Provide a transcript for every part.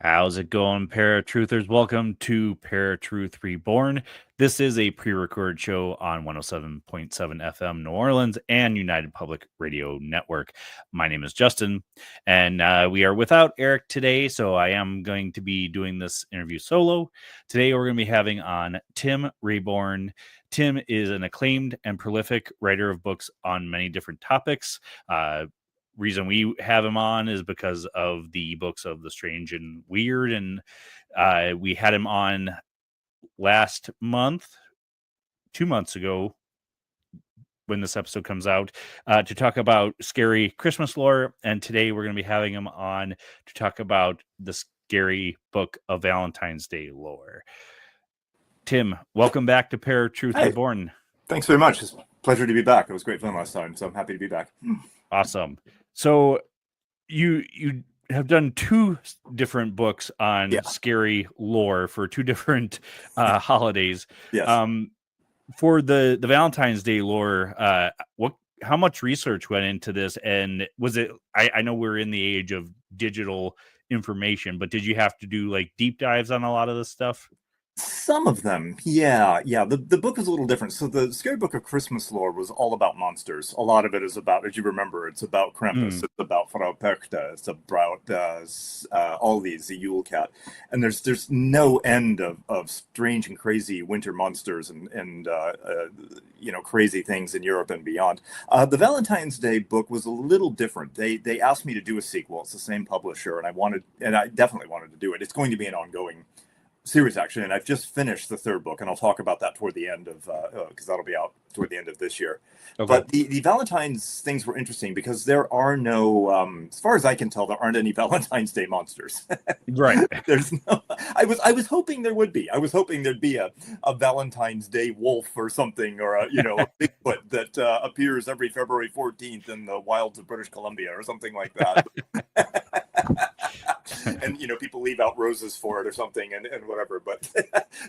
How's it going, ParaTruthers? Welcome to ParaTruth Reborn. This is a pre-recorded show on 107.7 FM New Orleans and United Public Radio Network. My name is Justin, and we are without Erik today, so I am going to be doing this interview solo. Today, we're going to be having on Tim Rayborn. Tim is an acclaimed and prolific writer of books on many different topics. Reason we have him on is because of the books of the strange and weird, and we had him on last month, 2 months ago when this episode comes out, to talk about scary Christmas lore, and today we're going to be having him on to talk about the scary book of Valentine's Day lore. Tim, welcome back to ParaTruth Reborn. Thanks very much. It's a pleasure to be back. It was great fun last time, so I'm happy to be back. Awesome. So you have done two different books on scary lore for two different holidays. Yes. For the Valentine's Day lore, how much research went into this? And was it, I know we're in the age of digital information, but did you have to do like deep dives on a lot of this stuff? Some of them, yeah. The book is a little different. So the Scary Book of Christmas lore was all about monsters. A lot of it is about, as you remember, it's about Krampus, it's about Frau Perchta, it's about all these, the Yule Cat. And there's no end of strange and crazy winter monsters and crazy things in Europe and beyond. The Valentine's Day book was a little different. They asked me to do a sequel. It's the same publisher, and I definitely wanted to do it. It's going to be an ongoing series, actually, and I've just finished the third book, and I'll talk about that toward the end of because that'll be out toward the end of this year. Okay. But the Valentine's things were interesting because there are no, as far as I can tell, there aren't any Valentine's Day monsters. Right. There's no. I was hoping there would be. I was hoping there'd be a Valentine's Day wolf or something, or a Bigfoot that appears every February 14th in the wilds of British Columbia or something like that. And people leave out roses for it or something and whatever, but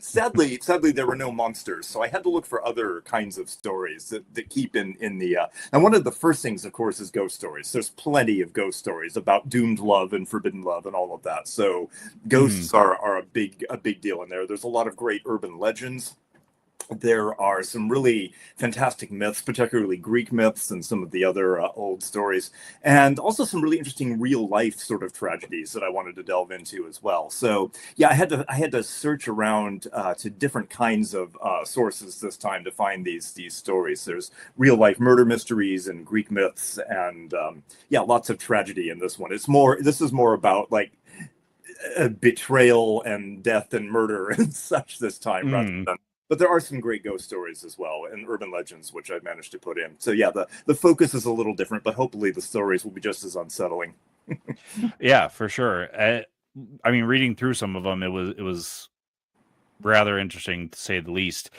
sadly there were no monsters, so I had to look for other kinds of stories that keep in the and one of the first things, of course, is ghost stories. There's plenty of ghost stories about doomed love and forbidden love and all of that, so ghosts are a big deal in there. There's a lot of great urban legends. There are some really fantastic myths, particularly Greek myths and some of the other old stories, and also some really interesting real life sort of tragedies that I wanted to delve into as well. So yeah, I had to search around to different kinds of sources this time to find these stories. There's real life murder mysteries and Greek myths, and lots of tragedy in this one. This is more about like betrayal and death and murder and such this time rather than. But there are some great ghost stories as well and urban legends, which I've managed to put in. So yeah, the focus is a little different, but hopefully the stories will be just as unsettling. Yeah, for sure. I mean, reading through some of them, it was rather interesting to say the least.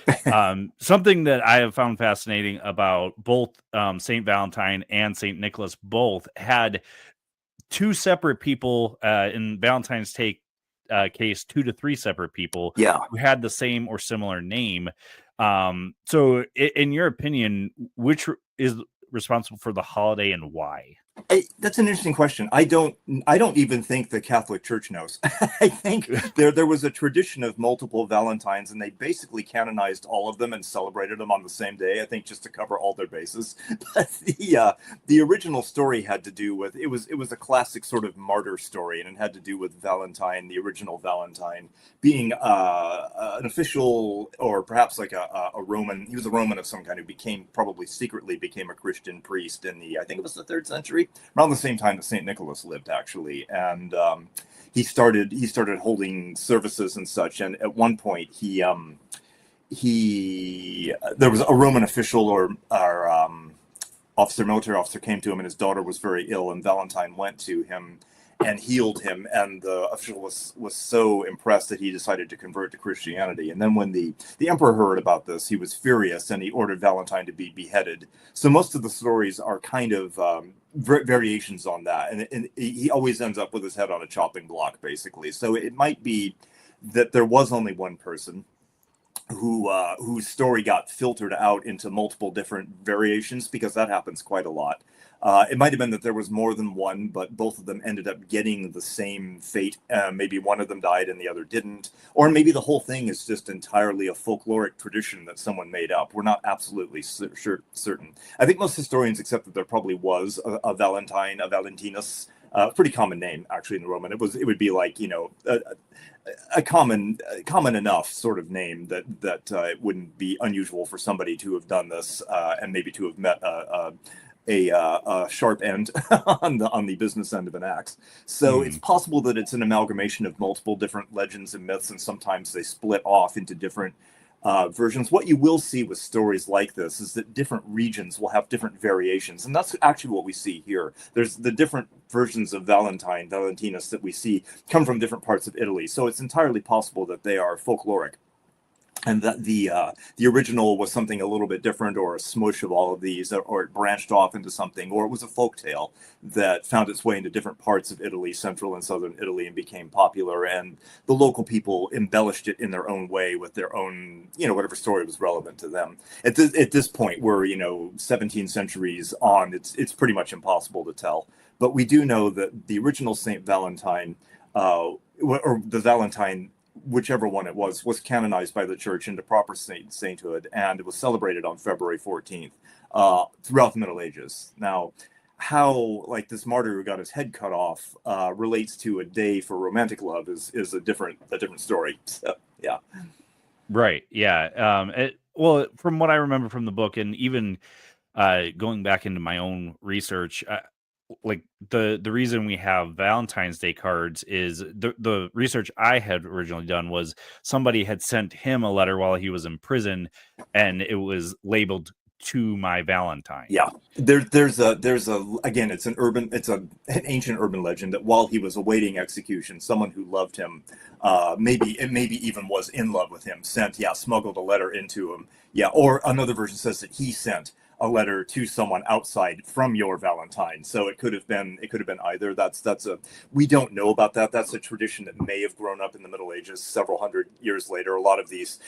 Something that I have found fascinating about both Saint Valentine and Saint Nicholas both had two separate people in Valentine's case, 2 to 3 separate people who had the same or similar name. So in your opinion, which is responsible for the holiday and why? That's an interesting question. I don't even think the Catholic Church knows. I think there was a tradition of multiple Valentines, and they basically canonized all of them and celebrated them on the same day, I think, just to cover all their bases. But the original story had to do with it was a classic sort of martyr story, and it had to do with Valentine, the original Valentine, being an official, or perhaps like a Roman. He was a Roman of some kind who probably secretly became a Christian priest in I think it was the 3rd century. Around the same time that St. Nicholas lived, actually, and he started holding services and such. And at one point, there was a Roman official or military officer came to him, and his daughter was very ill, and Valentine went to him and healed him, and the official was so impressed that he decided to convert to Christianity. And then when the emperor heard about this, he was furious, and he ordered Valentine to be beheaded. So most of the stories are kind of variations on that, and he always ends up with his head on a chopping block, basically. So it might be that there was only one person whose story got filtered out into multiple different variations, because that happens quite a lot. It might have been that there was more than one, but both of them ended up getting the same fate. Maybe one of them died and the other didn't. Or maybe the whole thing is just entirely a folkloric tradition that someone made up. We're not absolutely certain. I think most historians accept that there probably was a Valentine, a Valentinus, pretty common name actually in the Roman. It would be like, a common enough sort of name that it wouldn't be unusual for somebody to have done this, and maybe to have met a sharp end on the business end of an axe. So it's possible that it's an amalgamation of multiple different legends and myths, and sometimes they split off into different versions. What you will see with stories like this is that different regions will have different variations, and that's actually what we see here. There's the different versions of Valentinus that we see come from different parts of Italy, so it's entirely possible that they are folkloric, and that the original was something a little bit different, or a smush of all of these, or it branched off into something, or it was a folk tale that found its way into different parts of Italy, central and southern Italy, and became popular, and the local people embellished it in their own way with their own, whatever story was relevant to them. At this point, we're 17 centuries on, it's pretty much impossible to tell. But we do know that the original Saint Valentine, or the Valentine, whichever one it was canonized by the church into proper sainthood, and it was celebrated on February 14th throughout the Middle Ages. Now, how this martyr who got his head cut off relates to a day for romantic love is a different story. So, yeah. Right. Yeah. Well, from what I remember from the book, and even going back into my own research, the reason we have Valentine's Day cards is the research I had originally done was somebody had sent him a letter while he was in prison, and it was labeled "To My Valentine." Yeah, there's a again, it's an ancient urban legend that while he was awaiting execution, someone who loved him, maybe even was in love with him, smuggled a letter into him. Yeah, or another version says that he sent a letter to someone outside from your Valentine. So it could have been either. We don't know about that. That's a tradition that may have grown up in the Middle Ages several hundred years later. A lot of these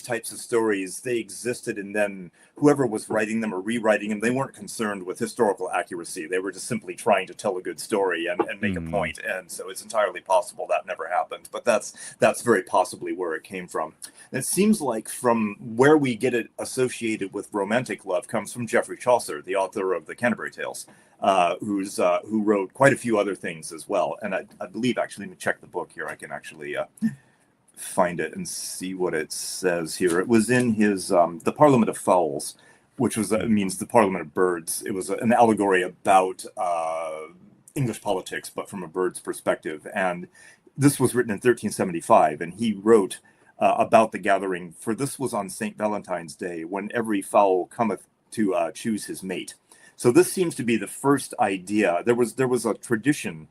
types of stories, they existed, and then whoever was writing them or rewriting them, they weren't concerned with historical accuracy. They were just simply trying to tell a good story and make a point. And so it's entirely possible that never happened. But that's very possibly where it came from. And it seems like from where we get it associated with romantic love comes from Geoffrey Chaucer, the author of the Canterbury Tales, who wrote quite a few other things as well. And I believe, actually, let me check the book here. I can actually find it and see what it says here. It was in his The Parliament of Fowls, which means the Parliament of Birds. It was an allegory about English politics, but from a bird's perspective. And this was written in 1375, and he wrote about the gathering, for this was on St. Valentine's Day, when every fowl cometh to choose his mate. So this seems to be the first idea. There was a tradition.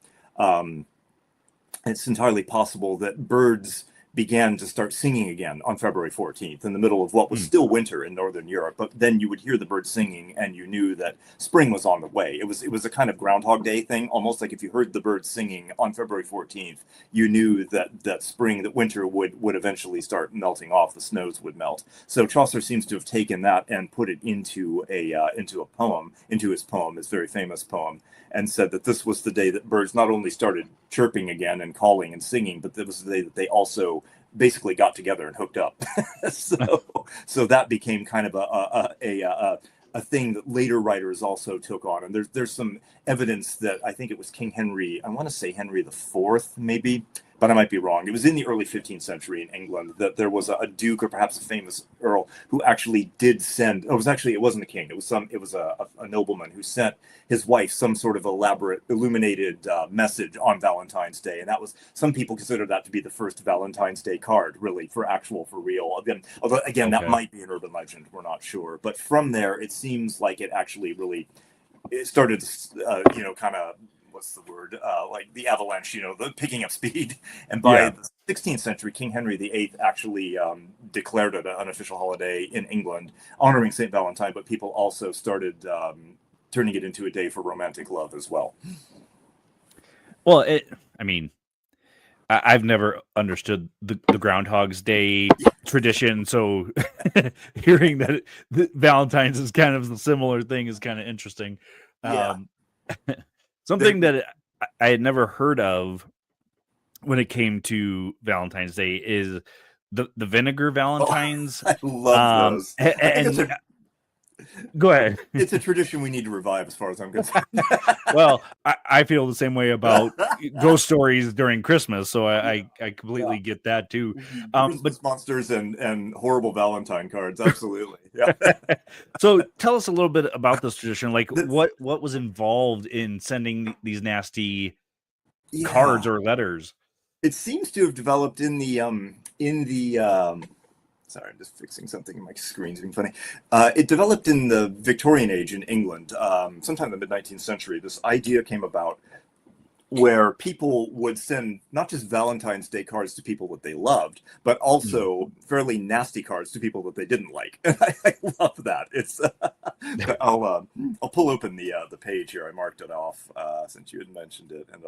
It's entirely possible that birds began to start singing again on February 14th in the middle of what was still winter in Northern Europe. But then you would hear the birds singing, and you knew that spring was on the way. It was a kind of Groundhog Day thing, almost like if you heard the birds singing on February 14th, you knew that spring, that winter would eventually start melting off. The snows would melt. So Chaucer seems to have taken that and put it into a poem, into his poem, his very famous poem, and said that this was the day that birds not only started chirping again and calling and singing, but that was the day that they also basically got together and hooked up. so that became kind of a thing that later writers also took on. And there's some evidence that I think it was King Henry, I want to say Henry IV, maybe, but I might be wrong. It was in the early 15th century in England that there was a duke, or perhaps a famous earl, who actually did send. It wasn't a king. It was a nobleman who sent his wife some sort of elaborate, illuminated message on Valentine's Day, and some people consider that to be the first Valentine's Day card, really, for real. Although that might be an urban legend. We're not sure, but from there, it seems like it actually really it started, kind of what's the word? Like the avalanche, the picking up speed. And Yeah. by the 16th century, King Henry VIII actually declared it an unofficial holiday in England, honoring St. Valentine, but people also started turning it into a day for romantic love as well. Well, I've never understood the Groundhog's Day tradition, so hearing that Valentine's is kind of a similar thing is kind of interesting. Yeah. Something that I had never heard of when it came to Valentine's Day is the vinegar Valentines. I love those. And go ahead. It's a tradition we need to revive, as far as I'm concerned. Well, I feel the same way about ghost stories during Christmas, so I completely get that too. Christmas monsters and horrible Valentine cards, absolutely. Yeah. So tell us a little bit about this tradition. Like, what was involved in sending these nasty cards or letters? It seems to have developed in the sorry, I'm just fixing something. My screen's being funny. It developed in the Victorian age in England, sometime in the mid-19th century. This idea came about where people would send not just Valentine's Day cards to people that they loved, but also fairly nasty cards to people that they didn't like. And I love that. It's I'll pull open the page here. I marked it off since you had mentioned it, and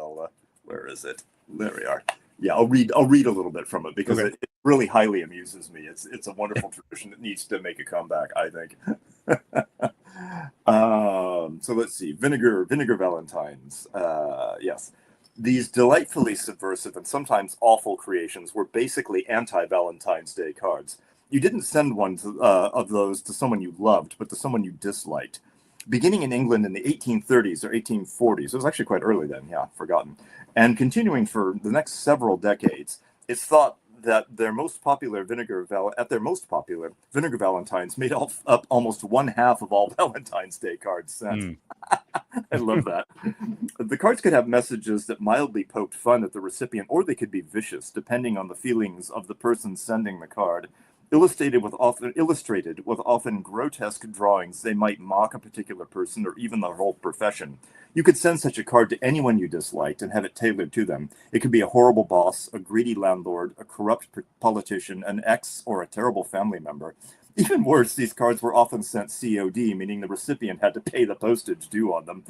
where is it? There we are. Yeah, I'll read a little bit from it because it really highly amuses me. It's a wonderful tradition that needs to make a comeback, I think. So let's see, vinegar Valentines. Yes, these delightfully subversive and sometimes awful creations were basically anti-Valentine's Day cards. You didn't send one of those to someone you loved, but to someone you disliked. Beginning in England in the 1830s or 1840s, it was actually quite early then, forgotten, and continuing for the next several decades, it's thought that their most popular vinegar Valentines made up almost one half of all Valentine's Day cards sent. I love that. The cards could have messages that mildly poked fun at the recipient, or they could be vicious, depending on the feelings of the person sending the card. Illustrated with often grotesque drawings, they might mock a particular person or even the whole profession. You could send such a card to anyone you disliked and have it tailored to them. It could be a horrible boss, a greedy landlord, a corrupt politician, an ex, or a terrible family member. Even worse, these cards were often sent COD, meaning the recipient had to pay the postage due on them.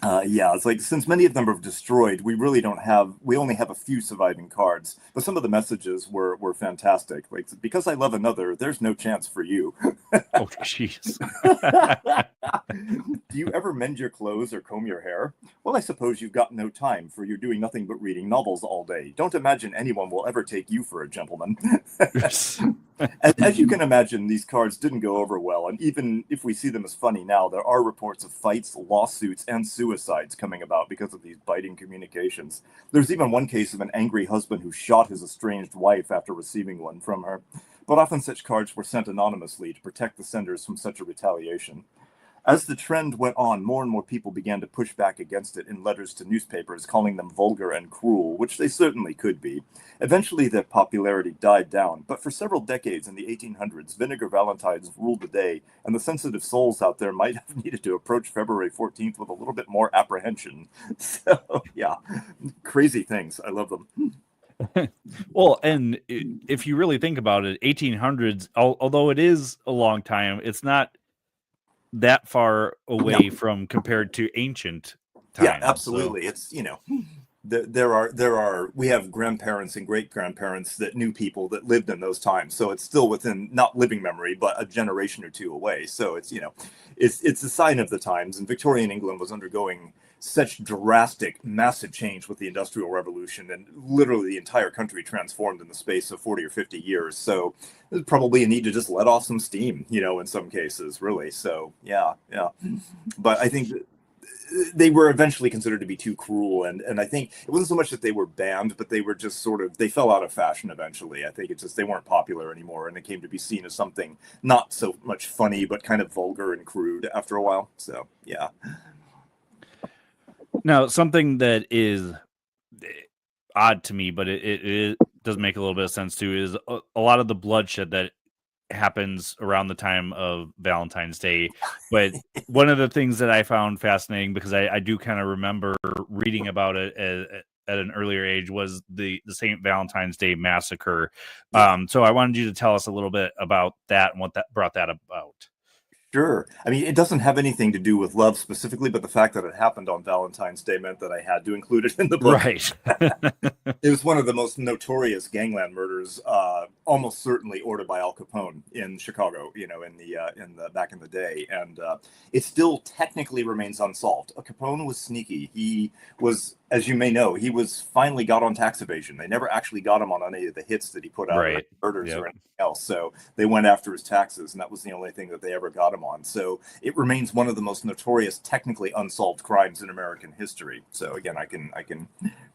It's like, since many of them are destroyed, we only have a few surviving cards, but some of the messages were fantastic. Like, because I love another, there's no chance for you. Oh, jeez. Do you ever mend your clothes or comb your hair? Well, I suppose you've got no time, for you're doing nothing but reading novels all day. Don't imagine anyone will ever take you for a gentleman. As you can imagine, these cards didn't go over well, and even if we see them as funny now, there are reports of fights, lawsuits, and suicides coming about because of these biting communications. There's even one case of an angry husband who shot his estranged wife after receiving one from her. But often such cards were sent anonymously to protect the senders from such a retaliation. As the trend went on, more and more people began to push back against it in letters to newspapers, calling them vulgar and cruel, which they certainly could be. Eventually, their popularity died down, but for several decades in the 1800s, vinegar Valentines ruled the day, and the sensitive souls out there might have needed to approach February 14th with a little bit more apprehension. So, crazy things. I love them. Well, and if you really think about it, 1800s, although it is a long time, it's not that far away from compared to ancient times. Yeah, absolutely. So. It's, we have grandparents and great grandparents that knew people that lived in those times. So it's still within not living memory, but a generation or two away. So it's a sign of the times. And Victorian England was undergoing such drastic, massive change with the Industrial Revolution, and literally the entire country transformed in the space of 40 or 50 years. So there's probably a need to just let off some steam, in some cases, really. So, yeah. But I think they were eventually considered to be too cruel. And I think it wasn't so much that they were banned, but they were just they fell out of fashion eventually. I think it's just they weren't popular anymore, and it came to be seen as something not so much funny, but kind of vulgar and crude after a while. So, yeah. Now, something that is odd to me, but it does make a little bit of sense too, is a lot of the bloodshed that happens around the time of Valentine's Day. But one of the things that I found fascinating, because I do kind of remember reading about it at an earlier age, was the St. Valentine's Day massacre. So I wanted you to tell us a little bit about that and what that brought that about. Sure. I mean, it doesn't have anything to do with love specifically, but the fact that it happened on Valentine's Day meant that I had to include it in the book. Right. It was one of the most notorious gangland murders, almost certainly ordered by Al Capone in Chicago, in the back in the day, and it still technically remains unsolved. Capone was sneaky. He was, as you may know, he was finally got on tax evasion. They never actually got him on any of the hits that he put out, Right. murders or anything else. So they went after his taxes, and that was the only thing that they ever got him on. So it remains one of the most notorious, technically unsolved crimes in American history. So again, I can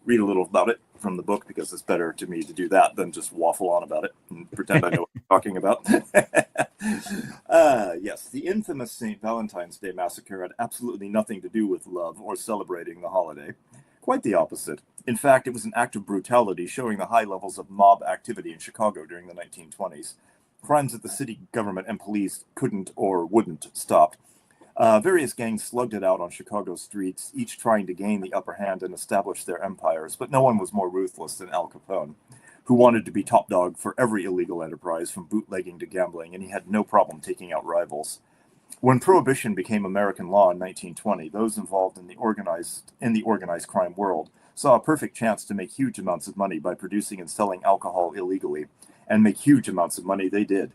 read a little about it from the book, because it's better to me to do that than just waffle on about it and pretend I know what I'm talking about. Yes, the infamous St. Valentine's Day massacre had absolutely nothing to do with love or celebrating the holiday. Quite the opposite. In fact, it was an act of brutality showing the high levels of mob activity in Chicago during the 1920s. Crimes that the city government and police couldn't or wouldn't stop. Various gangs slugged it out on Chicago streets, each trying to gain the upper hand and establish their empires, but no one was more ruthless than Al Capone, who wanted to be top dog for every illegal enterprise, from bootlegging to gambling, and he had no problem taking out rivals. When Prohibition became American law in 1920, those involved in the organized crime world saw a perfect chance to make huge amounts of money by producing and selling alcohol illegally, and make huge amounts of money they did.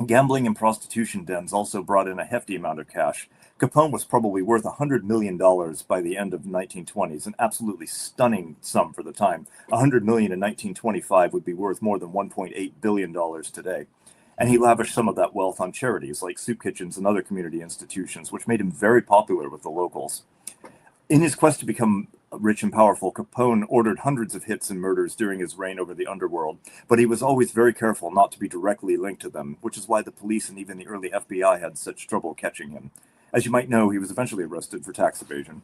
Gambling and prostitution dens also brought in a hefty amount of cash. Capone was probably worth $100 million by the end of the 1920s, an absolutely stunning sum for the time. $100 million in 1925 would be worth more than $1.8 billion today. And he lavished some of that wealth on charities like soup kitchens and other community institutions, which made him very popular with the locals. In his quest to become rich and powerful, Capone ordered hundreds of hits and murders during his reign over the underworld, but he was always very careful not to be directly linked to them, which is why the police and even the early FBI had such trouble catching him. As you might know, he was eventually arrested for tax evasion.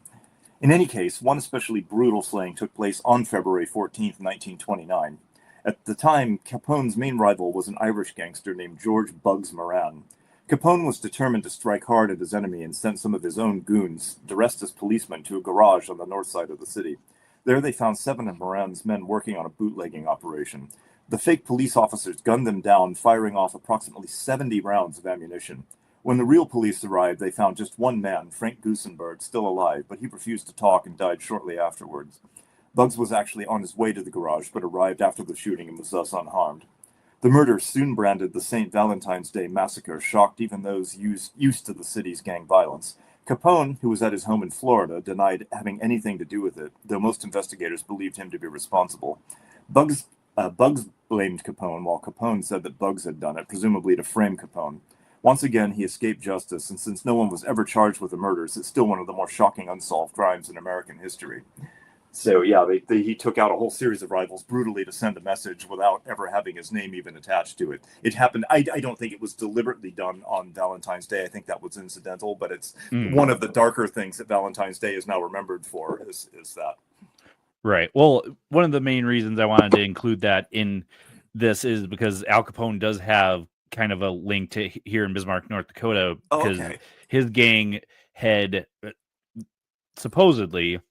In any case, one especially brutal slaying took place on February 14, 1929. At the time, Capone's main rival was an Irish gangster named George Bugs Moran. Capone was determined to strike hard at his enemy and sent some of his own goons, dressed as policemen, to a garage on the north side of the city. There they found 7 of Moran's men working on a bootlegging operation. The fake police officers gunned them down, firing off approximately 70 rounds of ammunition. When the real police arrived, they found just one man, Frank Goosenberg, still alive, but he refused to talk and died shortly afterwards. Bugs was actually on his way to the garage, but arrived after the shooting and was thus unharmed. The murder soon branded the St. Valentine's Day massacre, shocked even those used to the city's gang violence. Capone, who was at his home in Florida, denied having anything to do with it, though most investigators believed him to be responsible. Bugs blamed Capone, while Capone said that Bugs had done it, presumably to frame Capone. Once again, he escaped justice, and since no one was ever charged with the murders, it's still one of the more shocking unsolved crimes in American history. So yeah, he took out a whole series of rivals brutally to send a message without ever having his name even attached to it. It happened. I don't think it was deliberately done on Valentine's Day. I think that was incidental, but it's one of the darker things that Valentine's Day is now remembered for is that. Right. Well, one of the main reasons I wanted to include that in this is because Al Capone does have kind of a link to here in Bismarck, North Dakota, because his gang had supposedly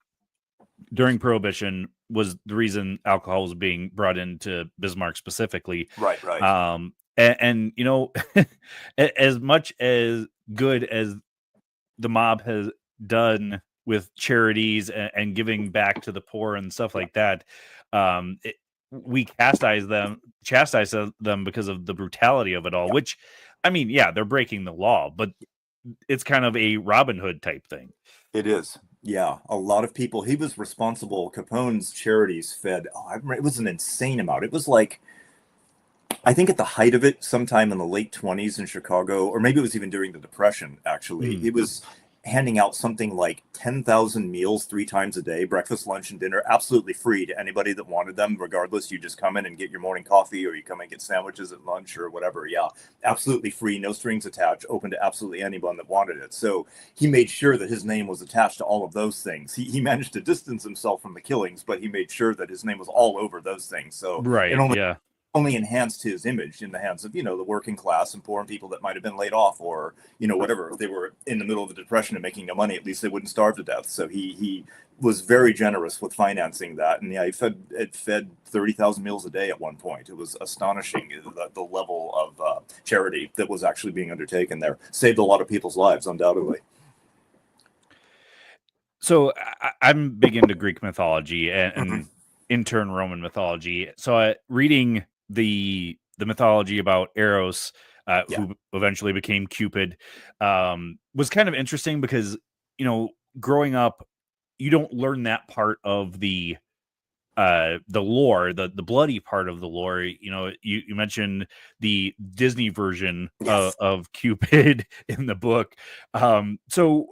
during Prohibition was the reason alcohol was being brought into Bismarck specifically. Right. And you know, as much as good as the mob has done with charities and giving back to the poor and stuff like that, we chastise them because of the brutality of it all. Which, I mean, yeah, they're breaking the law, but it's kind of a Robin Hood type thing. It is. Yeah, a lot of people. He was responsible. Capone's charities fed. It was an insane amount. It was like, I think at the height of it, sometime in the late 20s in Chicago, or maybe it was even during the Depression, actually. It was handing out something like 10,000 meals 3 times a day, breakfast, lunch, and dinner, absolutely free to anybody that wanted them, regardless. You just come in and get your morning coffee, or you come and get sandwiches at lunch or whatever. Yeah, absolutely free, no strings attached, open to absolutely anyone that wanted it. So he made sure that his name was attached to all of those things. He managed to distance himself from the killings, but he made sure that his name was all over those things. So right, it only yeah. only enhanced his image in the hands of, the working class and poor and people that might have been laid off, or, whatever. If they were in the middle of the Depression and making no money, at least they wouldn't starve to death. So he was very generous with financing that. And yeah, it fed 30,000 meals a day at one point. It was astonishing, the level of charity that was actually being undertaken there. Saved a lot of people's lives, undoubtedly. So I'm big into Greek mythology and in turn Roman mythology. So reading the mythology about Eros, who eventually became Cupid, was kind of interesting because, growing up, you don't learn that part of the lore, the bloody part of the lore. You mentioned the Disney version of Cupid in the book. So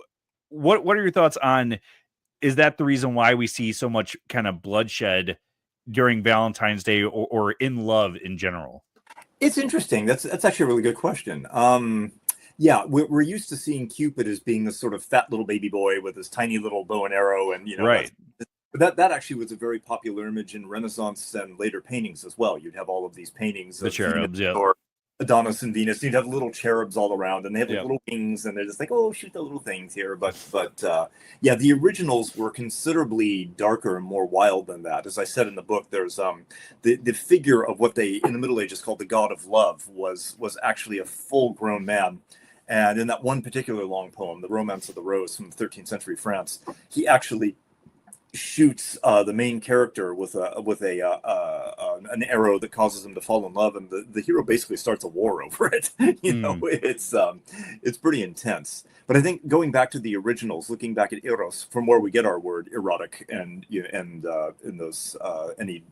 what are your thoughts on, is that the reason why we see so much kind of bloodshed during Valentine's Day or in love in general? It's interesting. That's actually a really good question. Yeah, we're used to seeing Cupid as being this sort of fat little baby boy with his tiny little bow and arrow, and right. But that actually was a very popular image in Renaissance and later paintings as well. You'd have all of these paintings The of cherubs, or Adonis and Venus. You'd have little cherubs all around, and they have little wings, and they're just like, oh, shoot the little things here. But yeah, the originals were considerably darker and more wild than that. As I said in the book, there's the figure of what they in the Middle Ages called the god of love was actually a full-grown man. And in that one particular long poem, The Romance of the Rose from 13th century France, he actually shoots the main character with an arrow that causes him to fall in love, and the hero basically starts a war over it. It's pretty intense. But I think going back to the originals, looking back at Eros, from where we get our word erotic, and in those any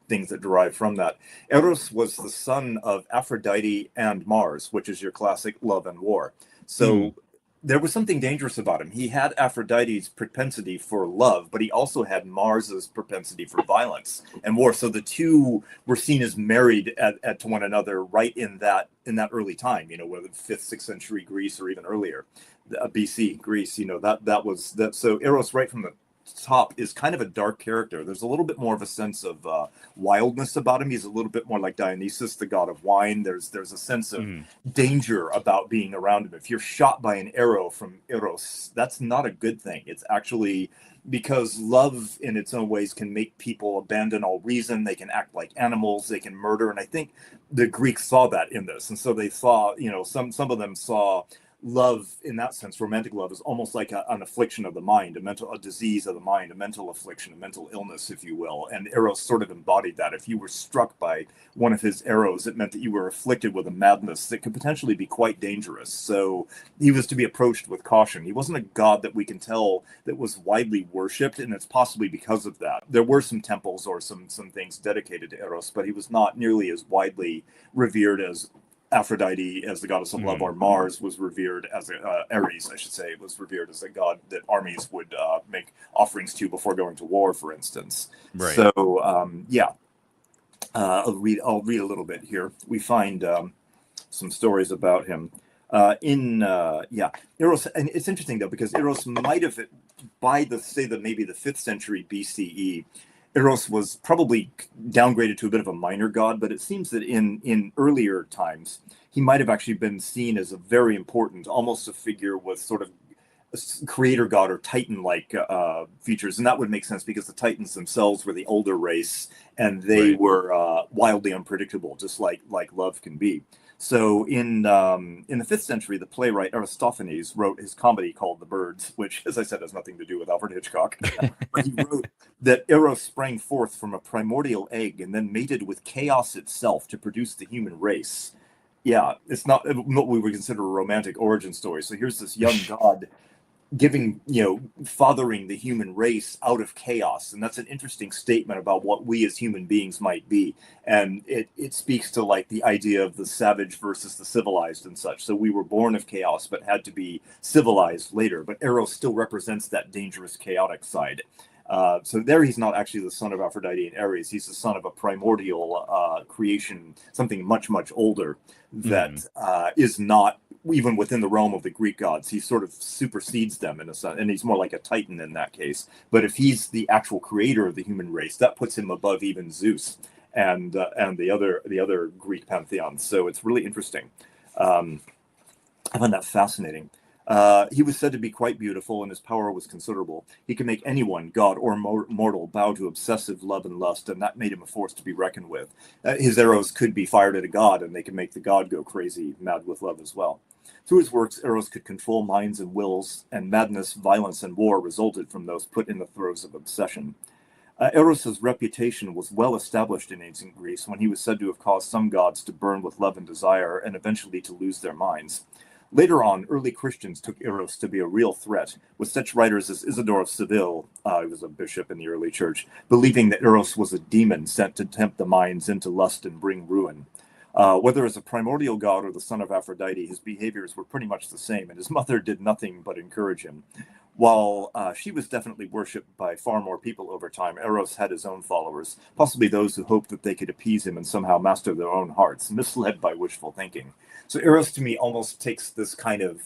things that derive from that, Eros was the son of Aphrodite and Mars, which is your classic love and war. So there was something dangerous about him. He had Aphrodite's propensity for love, but he also had Mars's propensity for violence and war. So the two were seen as married to one another right in that early time, whether 5th, 6th century Greece or even earlier, BC Greece. That was that. So Eros, right from the top, is kind of a dark character. There's a little bit more of a sense of wildness about him. He's a little bit more like Dionysus, the god of wine. There's a sense of danger about being around him. If you're shot by an arrow from Eros, that's not a good thing. It's actually because love in its own ways can make people abandon all reason. They can act like animals. They can murder. And I think the Greeks saw that in this. And so they saw, some of them saw love in that sense, romantic love, is almost like an affliction of the mind, a disease of the mind, a mental affliction, a mental illness, if you will. And Eros sort of embodied that. If you were struck by one of his arrows, it meant that you were afflicted with a madness that could potentially be quite dangerous. So he was to be approached with caution. He wasn't a god that we can tell that was widely worshipped, and it's possibly because of that. There were some temples or some things dedicated to Eros, but he was not nearly as widely revered as Aphrodite, as the goddess of love, or Mars was revered as Ares, I should say, was revered as a god that armies would make offerings to before going to war, for instance. Right. So I'll read a little bit here. We find some stories about him Eros, and it's interesting though because Eros might have, by maybe the 5th century BCE. Eros was probably downgraded to a bit of a minor god, but it seems that in earlier times, he might have actually been seen as a very important, almost a figure with sort of a creator god or Titan-like features. And that would make sense because the Titans themselves were the older race, and they were wildly unpredictable, just like love can be. So in the 5th century, the playwright Aristophanes wrote his comedy called The Birds, which, as I said, has nothing to do with Alfred Hitchcock. But he wrote that Eros sprang forth from a primordial egg and then mated with chaos itself to produce the human race. Yeah, it's not what we would consider a romantic origin story. So here's this young god giving, fathering the human race out of chaos. And that's an interesting statement about what we as human beings might be. And it speaks to like the idea of the savage versus the civilized and such. So we were born of chaos, but had to be civilized later. But Eros still represents that dangerous, chaotic side. So there he's not actually the son of Aphrodite and Ares. He's the son of a primordial creation, something much, much older that is not even within the realm of the Greek gods. He sort of supersedes them in a sense, and he's more like a Titan in that case. But if he's the actual creator of the human race, that puts him above even Zeus. and the other Greek pantheons. So it's really interesting. I find that fascinating. He was said to be quite beautiful, and his power was considerable. He could make anyone, god or mortal, bow to obsessive love and lust, and that made him a force to be reckoned with. His arrows could be fired at a god, and they could make the god go crazy, mad with love as well. Through his works, arrows could control minds and wills, and madness, violence, and war resulted from those put in the throes of obsession. Eros' reputation was well established in ancient Greece when he was said to have caused some gods to burn with love and desire, and eventually to lose their minds. Later on, early Christians took Eros to be a real threat, with such writers as Isidore of Seville, he was a bishop in the early church, believing that Eros was a demon sent to tempt the minds into lust and bring ruin. Whether as a primordial god or the son of Aphrodite, his behaviors were pretty much the same, and his mother did nothing but encourage him. While she was definitely worshipped by far more people over time, Eros had his own followers, possibly those who hoped that they could appease him and somehow master their own hearts, misled by wishful thinking. So Eros to me almost takes this kind of,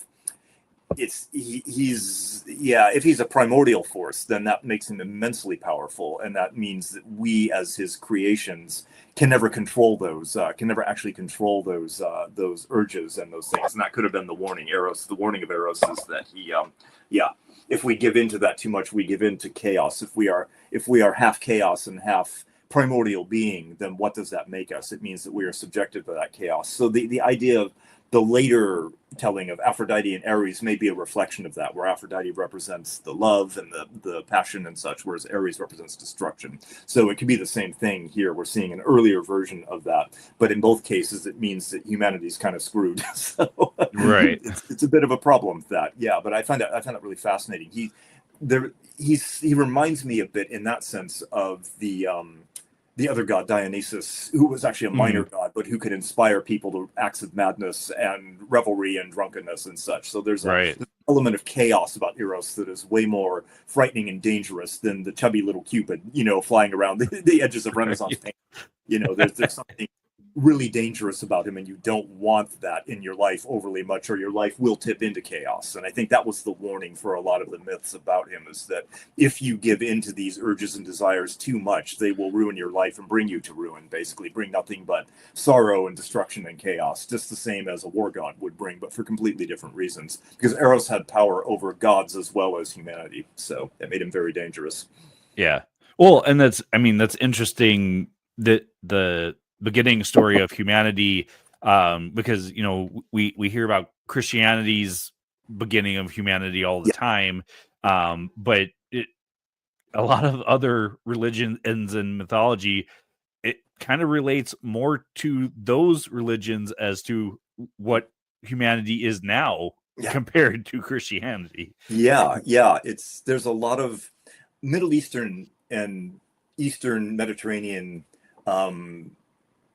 if he's a primordial force, then that makes him immensely powerful, and that means that we as his creations can never control those, can never actually control those urges and those things. And that could have been the warning. The warning of Eros is that he, if we give into that too much, we give into chaos. If we are half chaos and half primordial being, then what does that make us? It means that we are subjected to that chaos. So the idea of the later telling of Aphrodite and Ares may be a reflection of that, where Aphrodite represents the love and the passion and such, whereas Ares represents destruction. So it could be the same thing here. We're seeing an earlier version of that, but in both cases, it means that humanity's kind of screwed. So right, it's a bit of a problem that, but I find that really fascinating. He reminds me a bit in that sense of the other god, Dionysus, who was actually a minor god, but who could inspire people to acts of madness and revelry and drunkenness and such. So there's an element of chaos about Eros that is way more frightening and dangerous than the chubby little Cupid, flying around the edges of Renaissance painting. There's something really dangerous about him, and you don't want that in your life overly much, or your life will tip into chaos. And I think that was the warning for a lot of the myths about him, is that if you give in to these urges and desires too much, they will ruin your life and bring you to ruin, basically bring nothing but sorrow and destruction and chaos, just the same as a war god would bring, but for completely different reasons, because Eros had power over gods as well as humanity, so that made him very dangerous. Well, and that's interesting, that the beginning story of humanity, because we hear about Christianity's beginning of humanity all the time, but a lot of other religions and mythology, it kind of relates more to those religions as to what humanity is now compared to Christianity. There's a lot of Middle Eastern and Eastern Mediterranean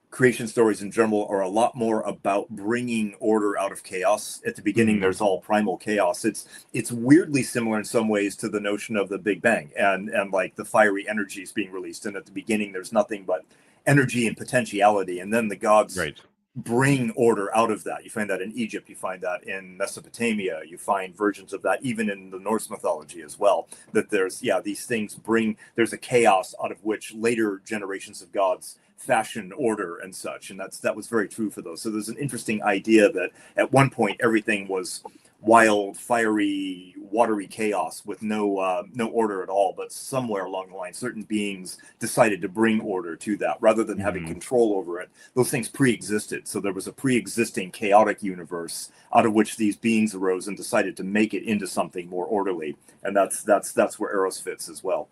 creation stories in general are a lot more about bringing order out of chaos. At the beginning, there's all primal chaos. It's weirdly similar in some ways to the notion of the Big Bang and like the fiery energies being released. And at the beginning, there's nothing but energy and potentiality. And then the gods bring order out of that. You find that in Egypt, you find that in Mesopotamia, you find versions of that even in the Norse mythology as well, that there's these things there's a chaos out of which later generations of gods fashion order and such, and that was very true for those. So there's an interesting idea that at one point everything was wild, fiery, watery chaos with no order at all, but somewhere along the line certain beings decided to bring order to that rather than having control over it. Those things pre-existed, so there was a pre-existing chaotic universe out of which these beings arose and decided to make it into something more orderly, and that's where Eros fits as well.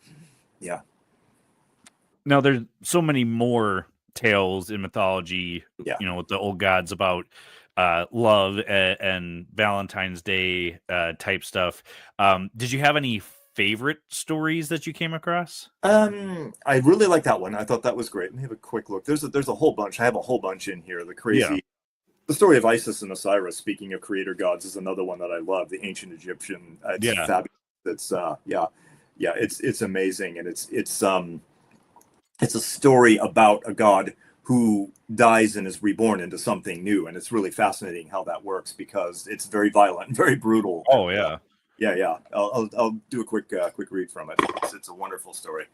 Now, there's so many more tales in mythology, with the old gods about love and Valentine's Day type stuff. Did you have any favorite stories that you came across? I really like that one. I thought that was great. Let me have a quick look. There's a whole bunch. I have a whole bunch in here. The story of Isis and Osiris, speaking of creator gods, is another one that I love. The ancient Egyptian. It's fabulous. It's amazing, and it's a story about a god who dies and is reborn into something new, and it's really fascinating how that works because it's very violent and very brutal. I'll do a quick read from it. It's a wonderful story.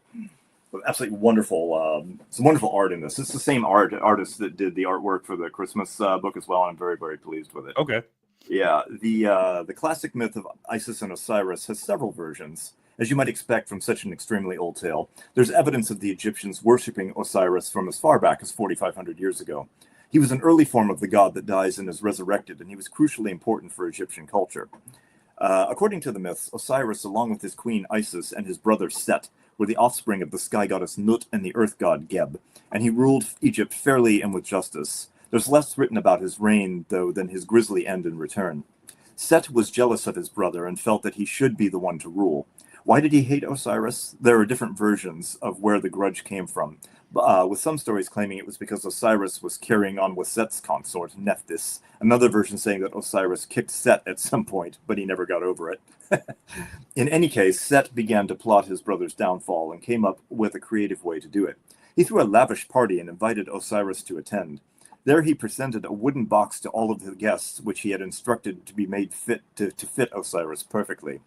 absolutely wonderful. Some wonderful art in this. It's the same artist that did the artwork for the Christmas book as well. And I'm very, very pleased with it. Okay. Yeah, the classic myth of Isis and Osiris has several versions. As you might expect from such an extremely old tale, there's evidence of the Egyptians worshipping Osiris from as far back as 4,500 years ago. He was an early form of the god that dies and is resurrected, and he was crucially important for Egyptian culture. According to the myths, Osiris, along with his queen Isis and his brother Set, were the offspring of the sky goddess Nut and the earth god Geb, and he ruled Egypt fairly and with justice. There's less written about his reign, though, than his grisly end in return. Set was jealous of his brother and felt that he should be the one to rule. Why did he hate Osiris? There are different versions of where the grudge came from, with some stories claiming it was because Osiris was carrying on with Set's consort, Nephthys. Another version saying that Osiris kicked Set at some point, but he never got over it. In any case, Set began to plot his brother's downfall and came up with a creative way to do it. He threw a lavish party and invited Osiris to attend. There he presented a wooden box to all of the guests, which he had instructed to be made fit to fit Osiris perfectly.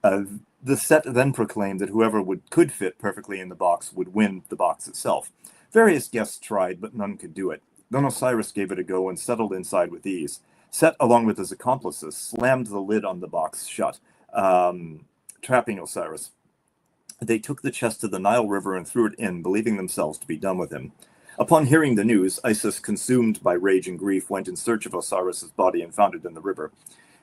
The Set then proclaimed that whoever could fit perfectly in the box would win the box itself. Various guests tried, but none could do it. Then Osiris gave it a go and settled inside with ease. Set, along with his accomplices, slammed the lid on the box shut, trapping Osiris. They took the chest to the Nile River and threw it in, believing themselves to be done with him. Upon hearing the news, Isis, consumed by rage and grief, went in search of Osiris's body and found it in the river.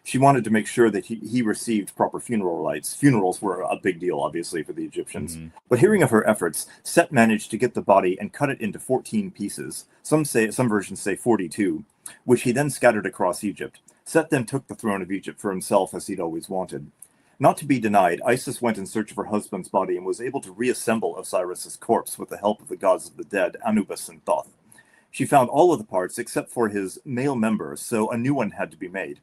She wanted to make sure that he received proper funeral rites. Funerals were a big deal, obviously, for the Egyptians. Mm-hmm. But hearing of her efforts, Set managed to get the body and cut it into 14 pieces. Some versions say 42, which he then scattered across Egypt. Set then took the throne of Egypt for himself, as he'd always wanted. Not to be denied, Isis went in search of her husband's body and was able to reassemble Osiris's corpse with the help of the gods of the dead, Anubis and Thoth. She found all of the parts except for his male member, so a new one had to be made.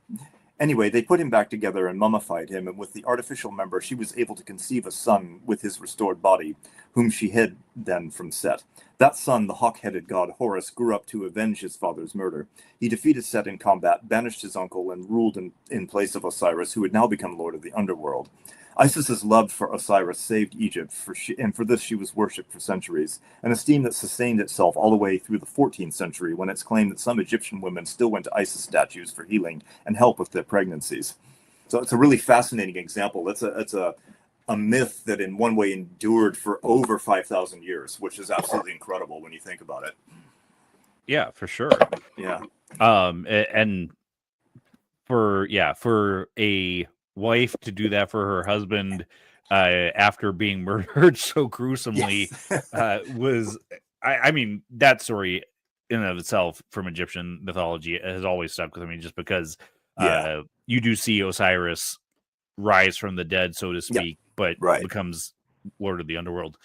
Anyway, they put him back together and mummified him, and with the artificial member, she was able to conceive a son with his restored body, whom she hid then from Set. That son, the hawk-headed god Horus, grew up to avenge his father's murder. He defeated Set in combat, banished his uncle, and ruled in place of Osiris, who had now become lord of the underworld. Isis's love for Osiris saved Egypt, and for this she was worshipped for centuries, an esteem that sustained itself all the way through the 14th century, when it's claimed that some Egyptian women still went to Isis statues for healing and help with their pregnancies. So it's a really fascinating example. It's a myth that in one way endured for over 5,000 years, which is absolutely incredible when you think about it. Yeah, for sure. Yeah. And for a wife to do that for her husband after being murdered so gruesomely was, I mean, that story in and of itself from Egyptian mythology has always stuck with me, just because you do see Osiris rise from the dead, so to speak, but becomes lord of the underworld.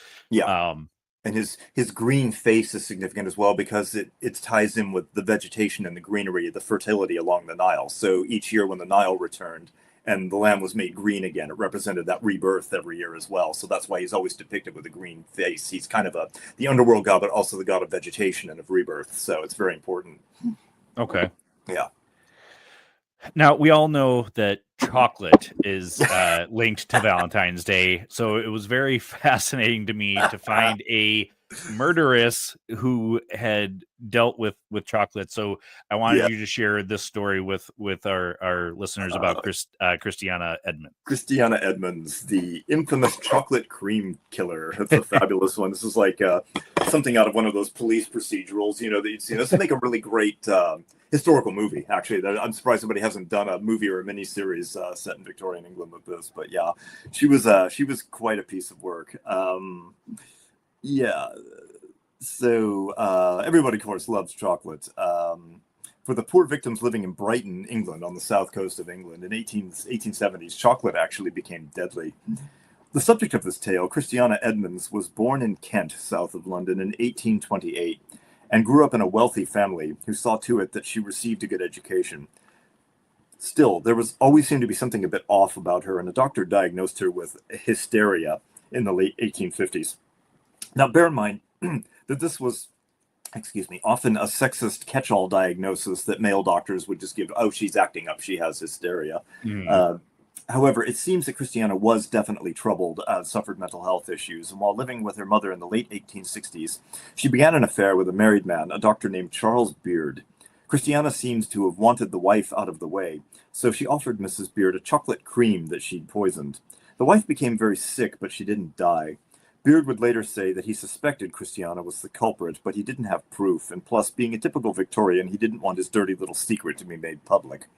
And his green face is significant as well, because it ties in with the vegetation and the greenery, the fertility along the Nile. So each year when the Nile returned and the land was made green again, it represented that rebirth every year as well. So that's why he's always depicted with a green face. He's kind of the underworld god, but also the god of vegetation and of rebirth. So it's very important. Okay. Yeah. Now, we all know that chocolate is linked to Valentine's Day, so it was very fascinating to me to find a murderess who had dealt with chocolate. So I wanted you to share this story with our listeners about Christiana Edmonds. Christiana Edmonds, the infamous chocolate cream killer. That's a fabulous one. This is like something out of one of those police procedurals, that you'd see. This would make a really great historical movie, actually. I'm surprised somebody hasn't done a movie or a miniseries set in Victorian England with this. But yeah, she was quite a piece of work. So everybody, of course, loves chocolate. For the poor victims living in Brighton, England, on the south coast of England, in 1870s, chocolate actually became deadly. The subject of this tale, Christiana Edmonds, was born in Kent, south of London, in 1828, and grew up in a wealthy family who saw to it that she received a good education. Still, there was always seemed to be something a bit off about her, and a doctor diagnosed her with hysteria in the late 1850s. Now, bear in mind that this was, often a sexist catch-all diagnosis that male doctors would just give. Oh, she's acting up. She has hysteria. However, it seems that Christiana was definitely troubled, suffered mental health issues, and while living with her mother in the late 1860s, she began an affair with a married man, a doctor named Charles Beard. Christiana seems to have wanted the wife out of the way, so she offered Mrs. Beard a chocolate cream that she'd poisoned. The wife became very sick, but she didn't die. Beard would later say that he suspected Christiana was the culprit, but he didn't have proof, and plus, being a typical Victorian, he didn't want his dirty little secret to be made public.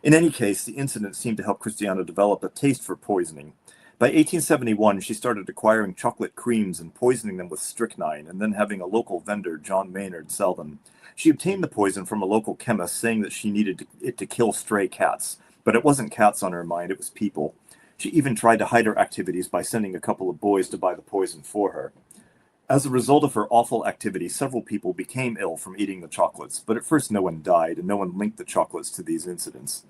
In any case, the incident seemed to help Christiana develop a taste for poisoning. By 1871, she started acquiring chocolate creams and poisoning them with strychnine, and then having a local vendor, John Maynard, sell them. She obtained the poison from a local chemist, saying that she needed it to kill stray cats. But it wasn't cats on her mind, it was people. She even tried to hide her activities by sending a couple of boys to buy the poison for her. As a result of her awful activity, several people became ill from eating the chocolates, but at first no one died, and no one linked the chocolates to these incidents.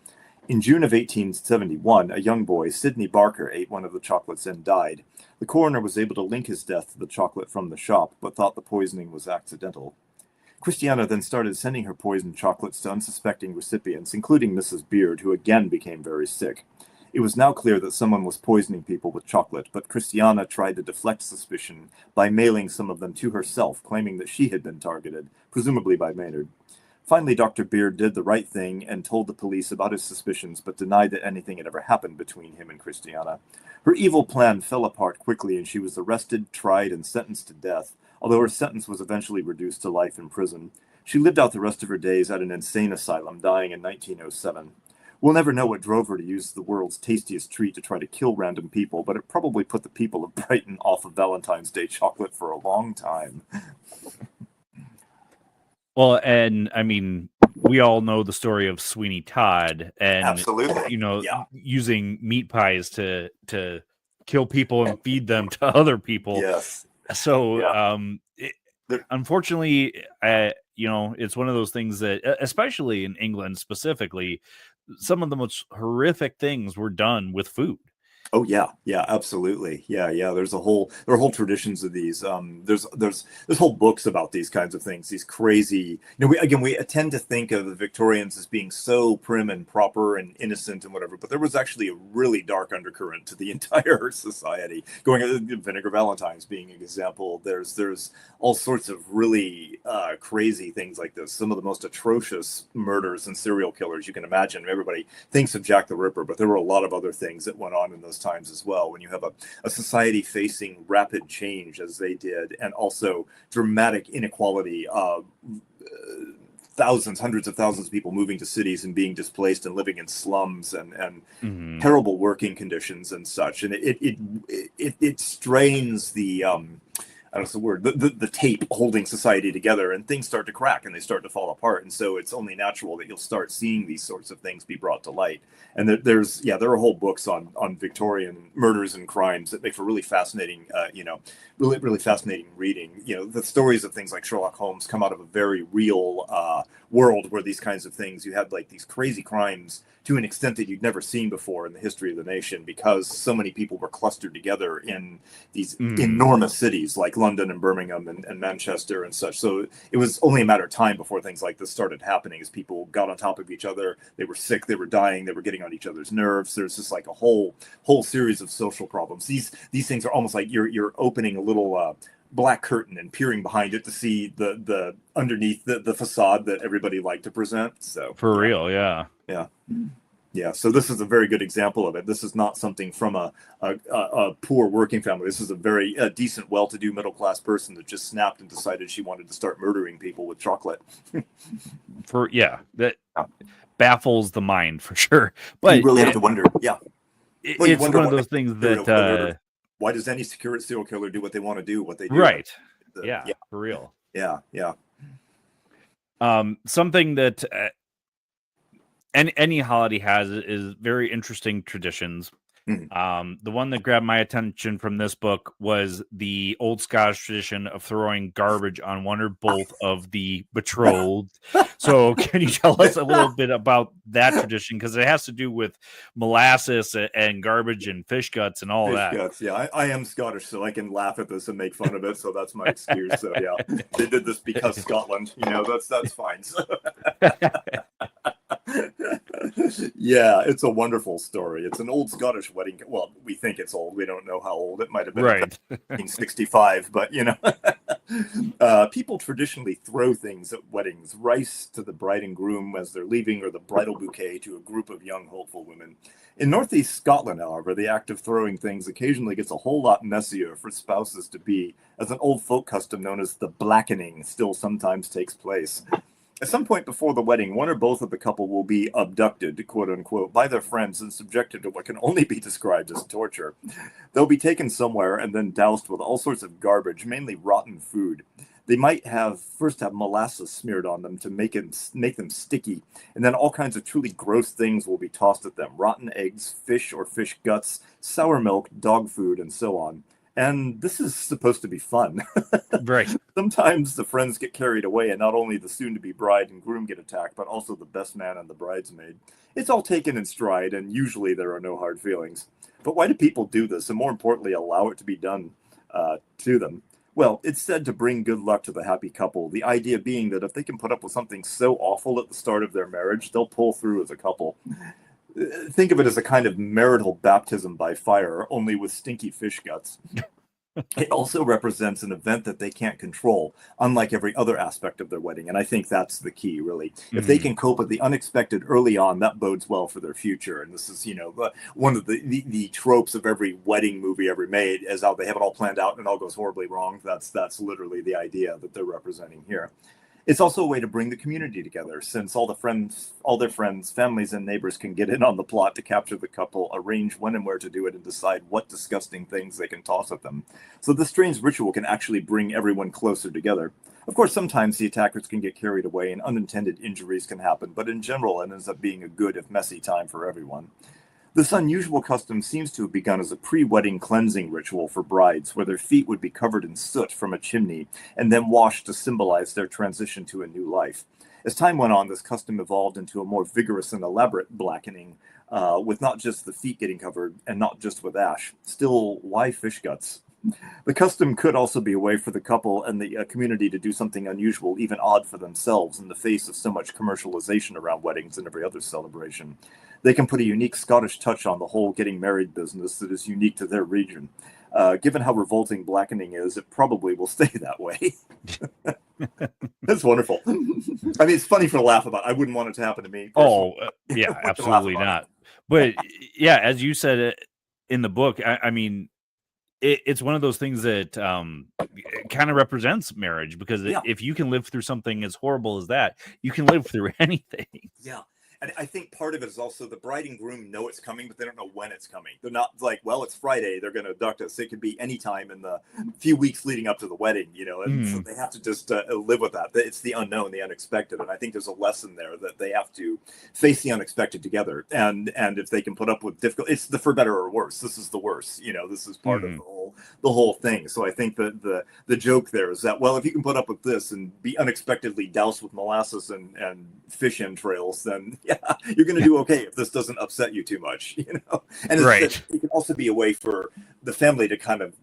In June of 1871, a young boy, Sidney Barker, ate one of the chocolates and died. The coroner was able to link his death to the chocolate from the shop, but thought the poisoning was accidental. Christiana then started sending her poisoned chocolates to unsuspecting recipients, including Mrs. Beard, who again became very sick. It was now clear that someone was poisoning people with chocolate, but Christiana tried to deflect suspicion by mailing some of them to herself, claiming that she had been targeted, presumably by Maynard. Finally, Dr. Beard did the right thing and told the police about his suspicions, but denied that anything had ever happened between him and Christiana. Her evil plan fell apart quickly, and she was arrested, tried, and sentenced to death, although her sentence was eventually reduced to life in prison. She lived out the rest of her days at an insane asylum, dying in 1907. We'll never know what drove her to use the world's tastiest treat to try to kill random people, but it probably put the people of Brighton off of Valentine's Day chocolate for a long time. Well, and I mean, we all know the story of Sweeney Todd, and Absolutely. using meat pies to kill people and feed them to other people. Yes. So, unfortunately, it's one of those things that, especially in England specifically, some of the most horrific things were done with food. Oh yeah, absolutely. Yeah. There are whole traditions of these. There's whole books about these kinds of things. These crazy. We tend to think of the Victorians as being so prim and proper and innocent and whatever, but there was actually a really dark undercurrent to the entire society. Vinegar Valentines being an example. There's all sorts of really crazy things like this. Some of the most atrocious murders and serial killers you can imagine. Everybody thinks of Jack the Ripper, but there were a lot of other things that went on in those times as well, when you have a society facing rapid change as they did, and also dramatic inequality, hundreds of thousands of people moving to cities and being displaced and living in slums and terrible working conditions and such. And it strains the I don't know the word, the tape holding society together, and things start to crack and they start to fall apart. And so it's only natural that you'll start seeing these sorts of things be brought to light. And there are whole books on Victorian murders and crimes that make for really fascinating, really fascinating reading. The stories of things like Sherlock Holmes come out of a very real world where these kinds of things, you had like these crazy crimes to an extent that you'd never seen before in the history of the nation, because so many people were clustered together in these enormous cities like London and Birmingham and Manchester and such. So it was only a matter of time before things like this started happening, as people got on top of each other. They were sick, they were dying, they were getting on each other's nerves. There's just like a whole series of social problems. These things are almost like you're opening a little black curtain and peering behind it to see the underneath the facade that everybody liked to present. So for real, yeah. So this is a very good example of it. This is not something from a poor working family. This is a very decent, well-to-do middle-class person that just snapped and decided she wanted to start murdering people with chocolate. That baffles the mind for sure. But you really have to wonder. Yeah, it's one of those things that. Why does any serial killer do what they want to do? What they do? Right. For real. Yeah. Something that any holiday has is very interesting traditions. The one that grabbed my attention from this book was the old Scottish tradition of throwing garbage on one or both of the betrothed. So can you tell us a little bit about that tradition? Because it has to do with molasses and garbage and fish guts and all that. Guts, yeah. I am Scottish, so I can laugh at this and make fun of it. So that's my excuse. So yeah, they did this because Scotland. That's fine. So. Yeah, it's a wonderful story. It's an old Scottish wedding. Well, we think it's old. We don't know how old. It might have been Right. 1965, but people traditionally throw things at weddings: rice to the bride and groom as they're leaving, or the bridal bouquet to a group of young, hopeful women. In northeast Scotland, however, the act of throwing things occasionally gets a whole lot messier for spouses to be, as an old folk custom known as the blackening still sometimes takes place. At some point before the wedding, one or both of the couple will be abducted, quote unquote, by their friends and subjected to what can only be described as torture. They'll be taken somewhere and then doused with all sorts of garbage, mainly rotten food. They might first have molasses smeared on them to make them sticky, and then all kinds of truly gross things will be tossed at them: rotten eggs, fish or fish guts, sour milk, dog food, and so on. And this is supposed to be fun. Right. Sometimes the friends get carried away, and not only the soon-to-be bride and groom get attacked, but also the best man and the bridesmaid. It's all taken in stride, and usually there are no hard feelings. But why do people do this, and more importantly, allow it to be done to them? Well, it's said to bring good luck to the happy couple, the idea being that if they can put up with something so awful at the start of their marriage, they'll pull through as a couple. Think of it as a kind of marital baptism by fire, only with stinky fish guts. It also represents an event that they can't control, unlike every other aspect of their wedding. And I think that's the key, really. If they can cope with the unexpected early on, that bodes well for their future. And this is, one of the tropes of every wedding movie ever made, is how they have it all planned out and it all goes horribly wrong. That's literally the idea that they're representing here. It's also a way to bring the community together, since all their friends, families, and neighbors can get in on the plot to capture the couple, arrange when and where to do it, and decide what disgusting things they can toss at them. So this strange ritual can actually bring everyone closer together. Of course, sometimes the attackers can get carried away and unintended injuries can happen, but in general, it ends up being a good, if messy, time for everyone. This unusual custom seems to have begun as a pre-wedding cleansing ritual for brides, where their feet would be covered in soot from a chimney and then washed to symbolize their transition to a new life. As time went on, this custom evolved into a more vigorous and elaborate blackening, with not just the feet getting covered and not just with ash. Still, why fish guts? The custom could also be a way for the couple and the community to do something unusual, even odd for themselves, in the face of so much commercialization around weddings and every other celebration. They can put a unique Scottish touch on the whole getting married business that is unique to their region. Given how revolting blackening is, it probably will stay that way. That's wonderful. I mean, it's funny for a laugh about. I wouldn't want it to happen to me personally. Yeah, absolutely not. But yeah, as you said in the book, I mean, it's one of those things that kind of represents marriage, because if you can live through something as horrible as that, you can live through anything. Yeah. And I think part of it is also the bride and groom know it's coming, but they don't know when it's coming. They're not like, well, it's Friday, they're going to abduct us. It could be any time in the few weeks leading up to the wedding, and so they have to just live with that. It's the unknown, the unexpected. And I think there's a lesson there that they have to face the unexpected together. And if they can put up with difficult, it's the for better or worse. This is the worst, this is part of the whole thing. So I think that the joke there is that, well, if you can put up with this and be unexpectedly doused with molasses and fish entrails, then you're going to do okay if this doesn't upset you too much, And it can also be a way for the family to kind of,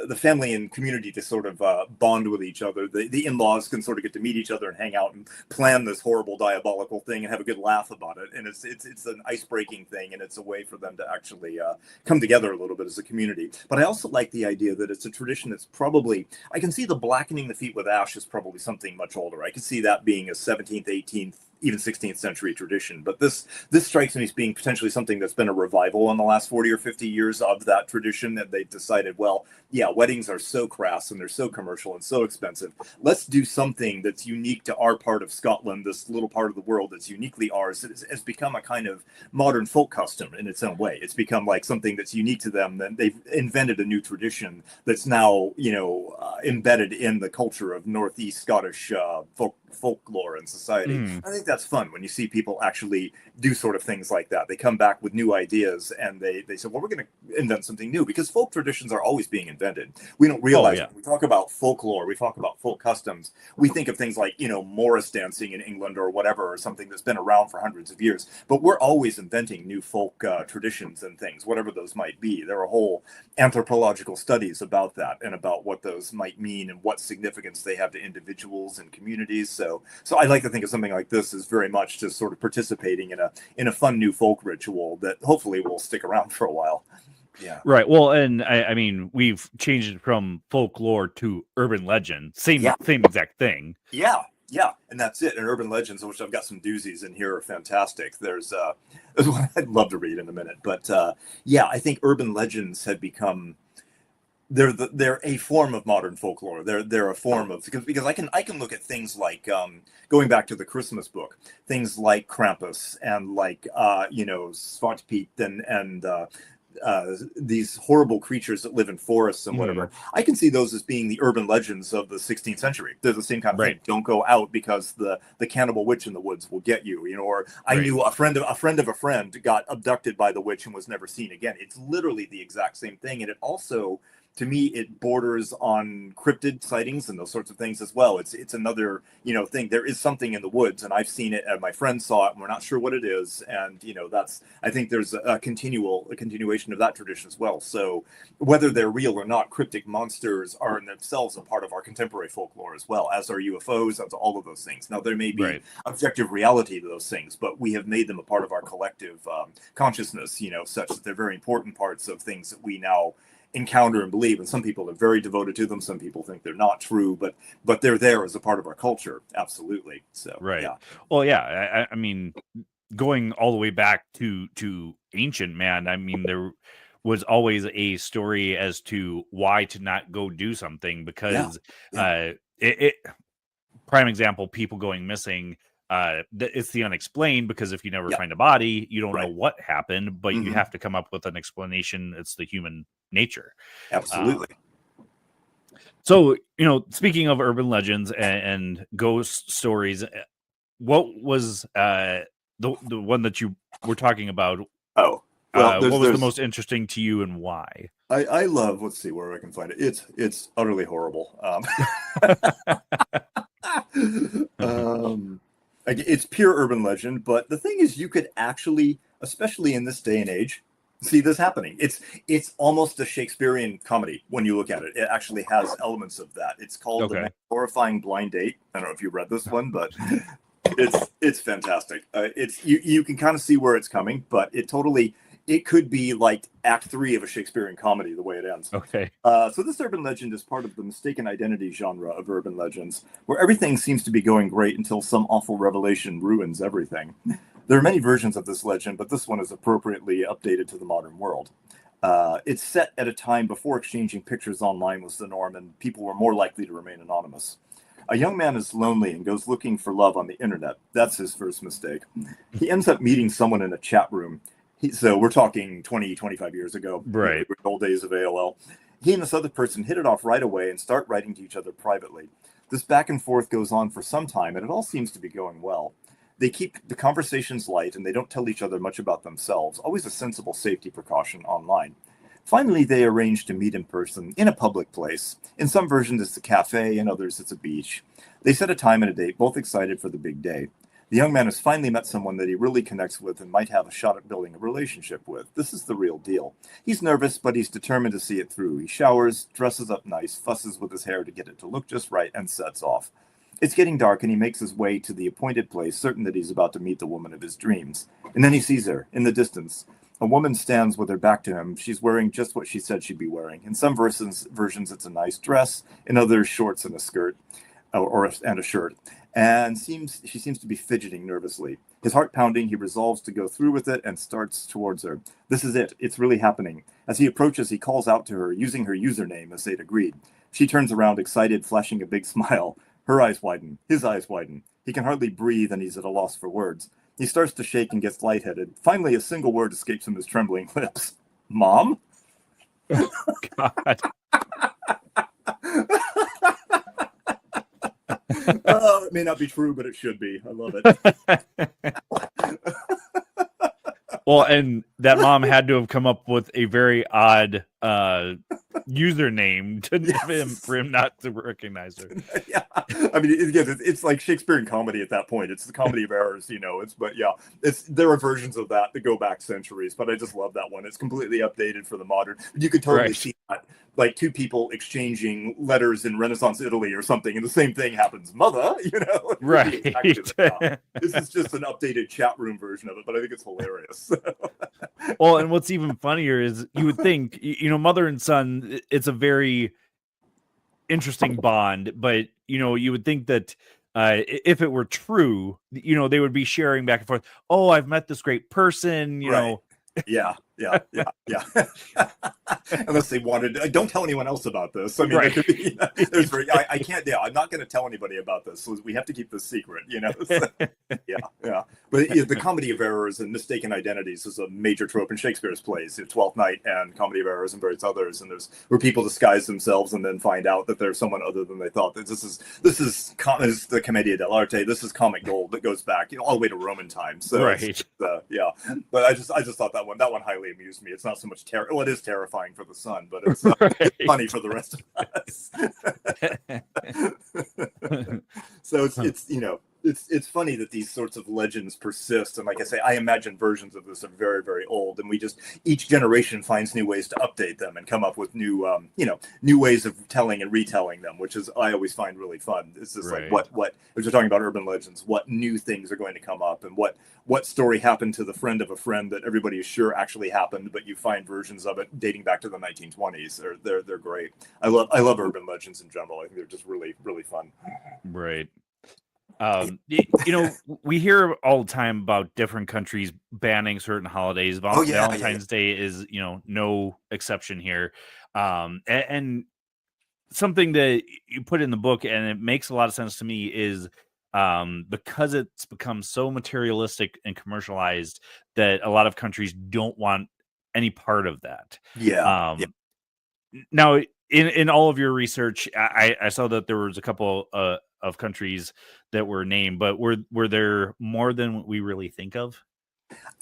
the family and community to sort of bond with each other. The in-laws can sort of get to meet each other and hang out and plan this horrible, diabolical thing and have a good laugh about it. And it's an ice-breaking thing, and it's a way for them to actually come together a little bit as a community. But I also like the idea that it's a tradition that's probably, I can see the blackening the feet with ash is probably something much older. I can see that being a 17th, 18th, even 16th century tradition. But this strikes me as being potentially something that's been a revival in the last 40 or 50 years of that tradition, that they decided, well, yeah, weddings are so crass and they're so commercial and so expensive. Let's do something that's unique to our part of Scotland, this little part of the world that's uniquely ours. It has become a kind of modern folk custom in its own way. It's become like something that's unique to them. Then they've invented a new tradition that's now, embedded in the culture of Northeast Scottish folklore and society. I think that's fun when you see people actually do sort of things like that. They come back with new ideas and they say, well, we're going to invent something new, because folk traditions are always being invented. We don't realize when we talk about folklore, we talk about folk customs, we think of things like, Morris dancing in England or whatever, or something that's been around for hundreds of years. But we're always inventing new folk traditions and things, whatever those might be. There are whole anthropological studies about that and about what those might mean and what significance they have to individuals and communities. So I like to think of something like this as very much just sort of participating in a fun new folk ritual that hopefully will stick around for a while. Yeah. Right. Well, and I mean, we've changed it from folklore to urban legend. Same exact thing. Yeah. Yeah, and that's it. And urban legends, which I've got some doozies in here, are fantastic. There's one I'd love to read in a minute, but yeah, I think urban legends have become they're a form of modern folklore. They're a form of because I can look at things like going back to the Christmas book, things like Krampus and like Svartpete and these horrible creatures that live in forests and whatever. I can see those as being the urban legends of the 16th century. They're the same kind of thing. Don't go out because the cannibal witch in the woods will get you. Or I knew a friend of a friend got abducted by the witch and was never seen again. It's literally the exact same thing, and it also, to me, it borders on cryptid sightings and those sorts of things as well. It's another thing. There is something in the woods, and I've seen it, and my friend saw it, and we're not sure what it is. And I think there's a continuation of that tradition as well. So whether they're real or not, cryptic monsters are in themselves a part of our contemporary folklore as well, as are UFOs, as all of those things. Now there may be objective reality to those things, but we have made them a part of our collective consciousness, such that they're very important parts of things that we now encounter and believe. And some people are very devoted to them. Some people think they're not true, but they're there as a part of our culture. Absolutely. So yeah. Well, yeah. I mean, going all the way back to ancient man, I mean, there was always a story as to why to not go do something, because it prime example, people going missing. It's the unexplained, because if you never find a body, you don't know what happened, but you have to come up with an explanation. It's the human nature. Absolutely. So, speaking of urban legends and ghost stories, what was the one that you were talking about? Oh, well, what was the most interesting to you, and why? I love, let's see where I can find it. It's utterly horrible. It's pure urban legend, but the thing is, you could actually, especially in this day and age, see this happening. It's almost a Shakespearean comedy when you look at it. It actually has elements of that. It's called The Horrifying Blind Date. I don't know if you read this one, but it's fantastic. You can kind of see where it's coming, but it could be like Act 3 of a Shakespearean comedy, the way it ends. Okay. So this urban legend is part of the mistaken identity genre of urban legends, where everything seems to be going great until some awful revelation ruins everything. There are many versions of this legend, but this one is appropriately updated to the modern world. It's set at a time before exchanging pictures online was the norm, and people were more likely to remain anonymous. A young man is lonely and goes looking for love on the internet. That's his first mistake. He ends up meeting someone in a chat room. So we're talking 20, 25 years ago, right? The old days of AOL. He and this other person hit it off right away and start writing to each other privately. This back and forth goes on for some time, and it all seems to be going well. They keep the conversations light, and they don't tell each other much about themselves, always a sensible safety precaution online. Finally, they arrange to meet in person in a public place. In some versions, it's a cafe, in others, it's a beach. They set a time and a date, both excited for the big day. The young man has finally met someone that he really connects with and might have a shot at building a relationship with. This is the real deal. He's nervous, but he's determined to see it through. He showers, dresses up nice, fusses with his hair to get it to look just right, and sets off. It's getting dark, and he makes his way to the appointed place, certain that he's about to meet the woman of his dreams. And then he sees her, in the distance. A woman stands with her back to him. She's wearing just what she said she'd be wearing. In some versions, it's a nice dress. In others, shorts and a skirt, and a shirt. And she seems to be fidgeting nervously. His heart pounding, he resolves to go through with it and starts towards her. This is it. It's really happening. As he approaches, he calls out to her, using her username as they'd agreed. She turns around, excited, flashing a big smile. Her eyes widen. His eyes widen. He can hardly breathe, and he's at a loss for words. He starts to shake and gets lightheaded. Finally, a single word escapes from his trembling lips. Mom? God. It may not be true, but it should be. I love it. Well, and that mom had to have come up with a very odd username for him not to recognize her. Yeah, I mean, it's like Shakespearean comedy at that point. It's the comedy of errors, there are versions of that go back centuries, but I just love that one. It's completely updated for the modern. You could totally see that, like two people exchanging letters in Renaissance Italy or something, and the same thing happens. Mother, right? Exactly. This is just an updated chat room version of it, but I think it's hilarious. Well, and what's even funnier is you would think, mother and son, it's a very interesting bond, but you would think that if it were true, they would be sharing back and forth. Oh, I've met this great person, right. Yeah. Unless they wanted, don't tell anyone else about this. I mean, right. I can't. Yeah, I'm not going to tell anybody about this. So we have to keep this secret. So, yeah. But the comedy of errors and mistaken identities is a major trope in Shakespeare's plays, Twelfth Night and Comedy of Errors and various others. And there's where people disguise themselves and then find out that they're someone other than they thought. This is the Commedia dell'arte. This is comic gold that goes back all the way to Roman times. So right. Yeah. But I just thought that one highly amused me. It's not so much well, it is terrifying for the son, but it's right. funny for the rest of us. So it's funny that these sorts of legends persist, and like I say, I imagine versions of this are very, very old, and each generation finds new ways to update them and come up with new ways of telling and retelling them, which is I always find really fun. It's just right. like what as we're talking about urban legends, what new things are going to come up, and what story happened to the friend of a friend that everybody is sure actually happened, but you find versions of it dating back to the 1920s. They're great. I love urban legends in general. I think they're just really, really fun. Right. We hear all the time about different countries banning certain holidays. Valentine's Day is, no exception here. And something that you put in the book, and it makes a lot of sense to me, is because it's become so materialistic and commercialized that a lot of countries don't want any part of that. Yeah. Now, in all of your research, I saw that there was a couple of countries that were named, but were there more than we really think of?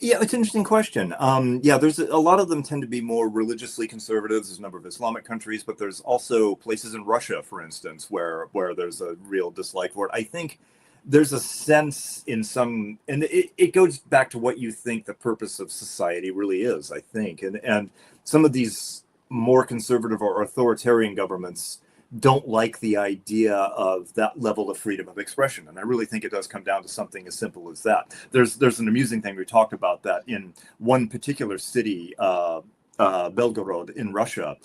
Yeah, it's an interesting question. There's a lot of them tend to be more religiously conservative. There's a number of Islamic countries, but there's also places in Russia, for instance, where there's a real dislike for it. I think there's a sense in some, and it goes back to what you think the purpose of society really is, I think. And some of these more conservative or authoritarian governments don't like the idea of that level of freedom of expression. And I really think it does come down to something as simple as that. There's an amusing thing. We talked about that in one particular city, Belgorod in Russia,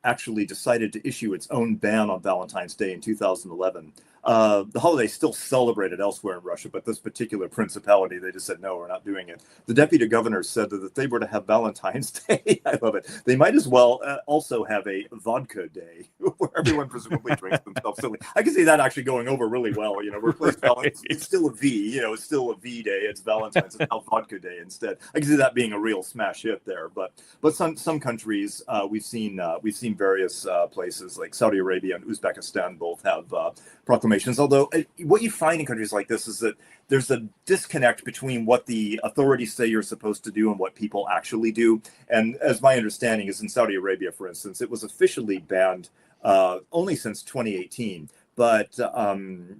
actually decided to issue its own ban on Valentine's Day in 2011. The holiday is still celebrated elsewhere in Russia, but this particular principality, they just said, no, we're not doing it. The deputy governor said that if they were to have Valentine's Day, I love it, they might as well also have a vodka day where everyone presumably drinks themselves silly. I can see that actually going over really well. Replace Valentine's. It's still a V, it's still a V day. It's Valentine's. It's now vodka day instead. I can see that being a real smash hit there. But some countries, we've seen various places like Saudi Arabia and Uzbekistan both have proclamations. Although what you find in countries like this is that there's a disconnect between what the authorities say you're supposed to do and what people actually do. And as my understanding is in Saudi Arabia, for instance, it was officially banned only since 2018. But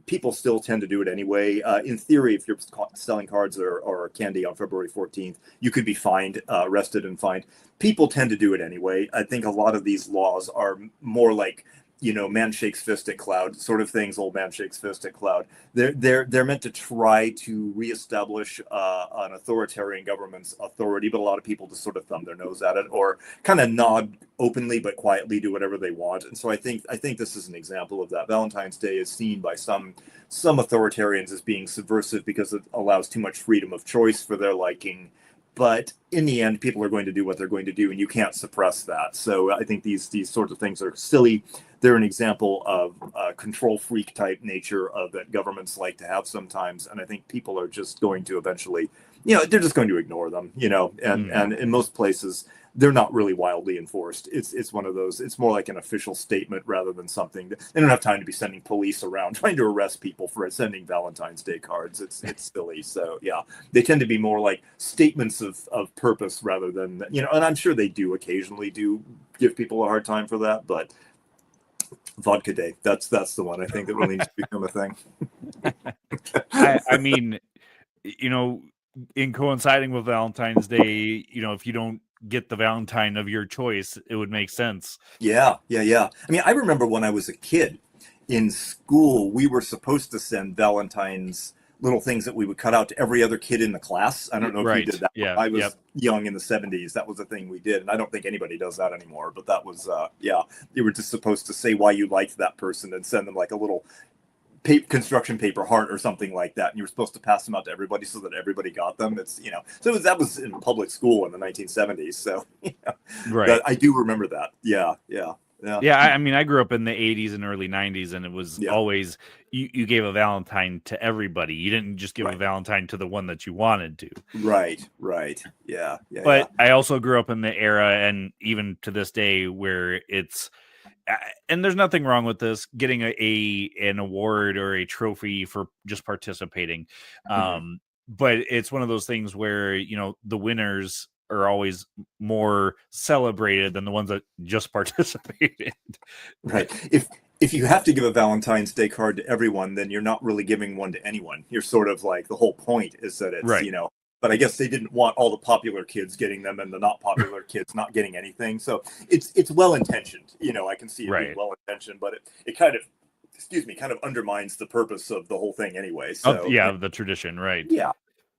people still tend to do it anyway. In theory, if you're selling cards or candy on February 14th, you could be fined, arrested and fined. People tend to do it anyway. I think a lot of these laws are more like, man shakes fist at cloud sort of things. Old man shakes fist at cloud. They're meant to try to reestablish an authoritarian government's authority, but a lot of people just sort of thumb their nose at it or kind of nod openly but quietly, do whatever they want. And so I think this is an example of that. Valentine's Day is seen by some authoritarians as being subversive because it allows too much freedom of choice for their liking. But in the end, people are going to do what they're going to do, and you can't suppress that. So I think these sorts of things are silly. They're an example of control freak type nature that governments like to have sometimes. And I think people are just going to eventually, they're just going to ignore them, and in most places, they're not really wildly enforced. It's one of those. It's more like an official statement rather than something. They don't have time to be sending police around trying to arrest people for sending Valentine's Day cards. It's silly. So yeah, they tend to be more like statements of purpose rather than, you know. And I'm sure they do occasionally do give people a hard time for that, but Vodka Day, that's the one I think that really needs to become a thing. I mean, you know, in coinciding with Valentine's Day, you know, if you don't get the Valentine of your choice, it would make sense. Yeah. I mean, I remember when I was a kid in school, we were supposed to send Valentine's little things that we would cut out to every other kid in the class. I don't know if you did that. Yeah. I was young in the 70s. That was a thing we did. And I don't think anybody does that anymore. But that was, you were just supposed to say why you liked that person and send them like a little construction paper heart or something like that, and you were supposed to pass them out to everybody so that everybody got them. It's, you know, so that was in public school in the 1970s. So you know, right, I do remember that. Yeah. I mean, I grew up in the 80s and early 90s, and it was always you gave a Valentine to everybody. You didn't just give a Valentine to the one that you wanted to. Right. Yeah. But I also grew up in the era, and even to this day, where it's, and there's nothing wrong with this, getting an award or a trophy for just participating. But it's one of those things where, you know, the winners are always more celebrated than the ones that just participated. Right. If you have to give a Valentine's Day card to everyone, then you're not really giving one to anyone. You're sort of like, the whole point is that it's, you know, but I guess they didn't want all the popular kids getting them and the not popular kids not getting anything. So it's well-intentioned. You know, I can see it being well-intentioned, but it kind of undermines the purpose of the whole thing anyway. So the tradition, right? Yeah.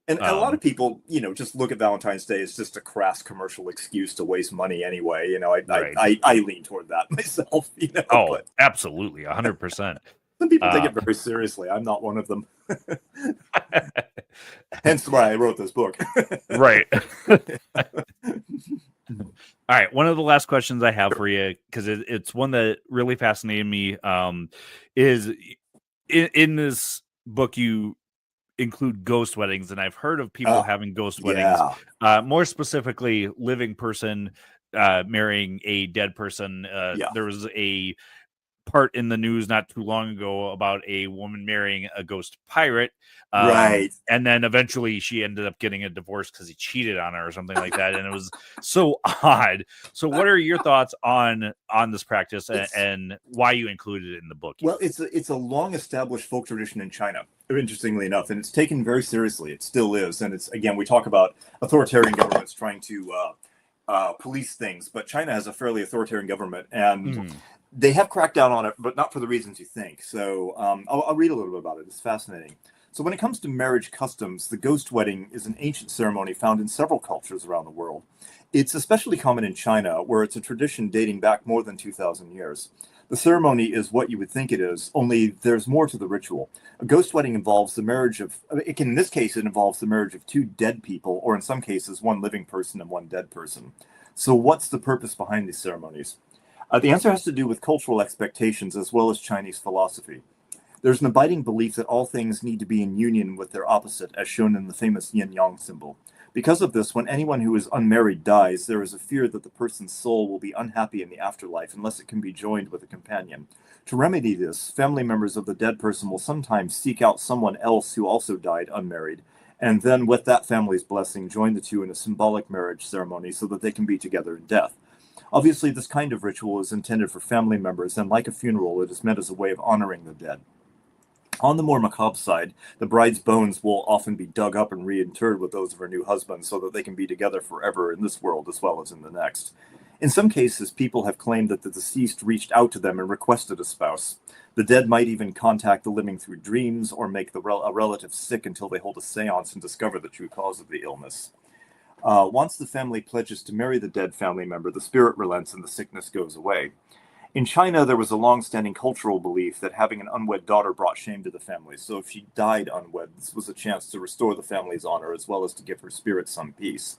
And a lot of people, you know, just look at Valentine's Day as just a crass commercial excuse to waste money anyway. You know, I lean toward that myself. You know, absolutely, 100%. Some people take it very seriously. I'm not one of them. Hence why I wrote this book. Right. All right. One of the last questions I have for you, because it's one that really fascinated me, is in this book you include ghost weddings, and I've heard of people having ghost weddings. More specifically, living person marrying a dead person. There was a part in the news not too long ago about a woman marrying a ghost pirate, and then eventually she ended up getting a divorce because he cheated on her or something like that, and it was so odd. So what are your thoughts on this practice and why you included it in the book? Well, it's a long established folk tradition in China, interestingly enough, and it's taken very seriously. It still is. And it's, again, we talk about authoritarian governments trying to police things, but China has a fairly authoritarian government, and they have cracked down on it, but not for the reasons you think. So I'll read a little bit about it. It's fascinating. So when it comes to marriage customs, the ghost wedding is an ancient ceremony found in several cultures around the world. It's especially common in China, where it's a tradition dating back more than 2,000 years. The ceremony is what you would think it is, only there's more to the ritual. A ghost wedding involves the marriage of, in this case, it involves the marriage of two dead people, or in some cases, one living person and one dead person. So what's the purpose behind these ceremonies? The answer has to do with cultural expectations as well as Chinese philosophy. There's an abiding belief that all things need to be in union with their opposite, as shown in the famous yin-yang symbol. Because of this, when anyone who is unmarried dies, there is a fear that the person's soul will be unhappy in the afterlife unless it can be joined with a companion. To remedy this, family members of the dead person will sometimes seek out someone else who also died unmarried, and then with that family's blessing, join the two in a symbolic marriage ceremony so that they can be together in death. Obviously, this kind of ritual is intended for family members, and like a funeral, it is meant as a way of honoring the dead. On the more macabre side, the bride's bones will often be dug up and reinterred with those of her new husband so that they can be together forever in this world as well as in the next. In some cases, people have claimed that the deceased reached out to them and requested a spouse. The dead might even contact the living through dreams or make a relative sick until they hold a seance and discover the true cause of the illness. Once the family pledges to marry the dead family member, the spirit relents and the sickness goes away. In China, there was a long-standing cultural belief that having an unwed daughter brought shame to the family. So if she died unwed, this was a chance to restore the family's honor as well as to give her spirit some peace.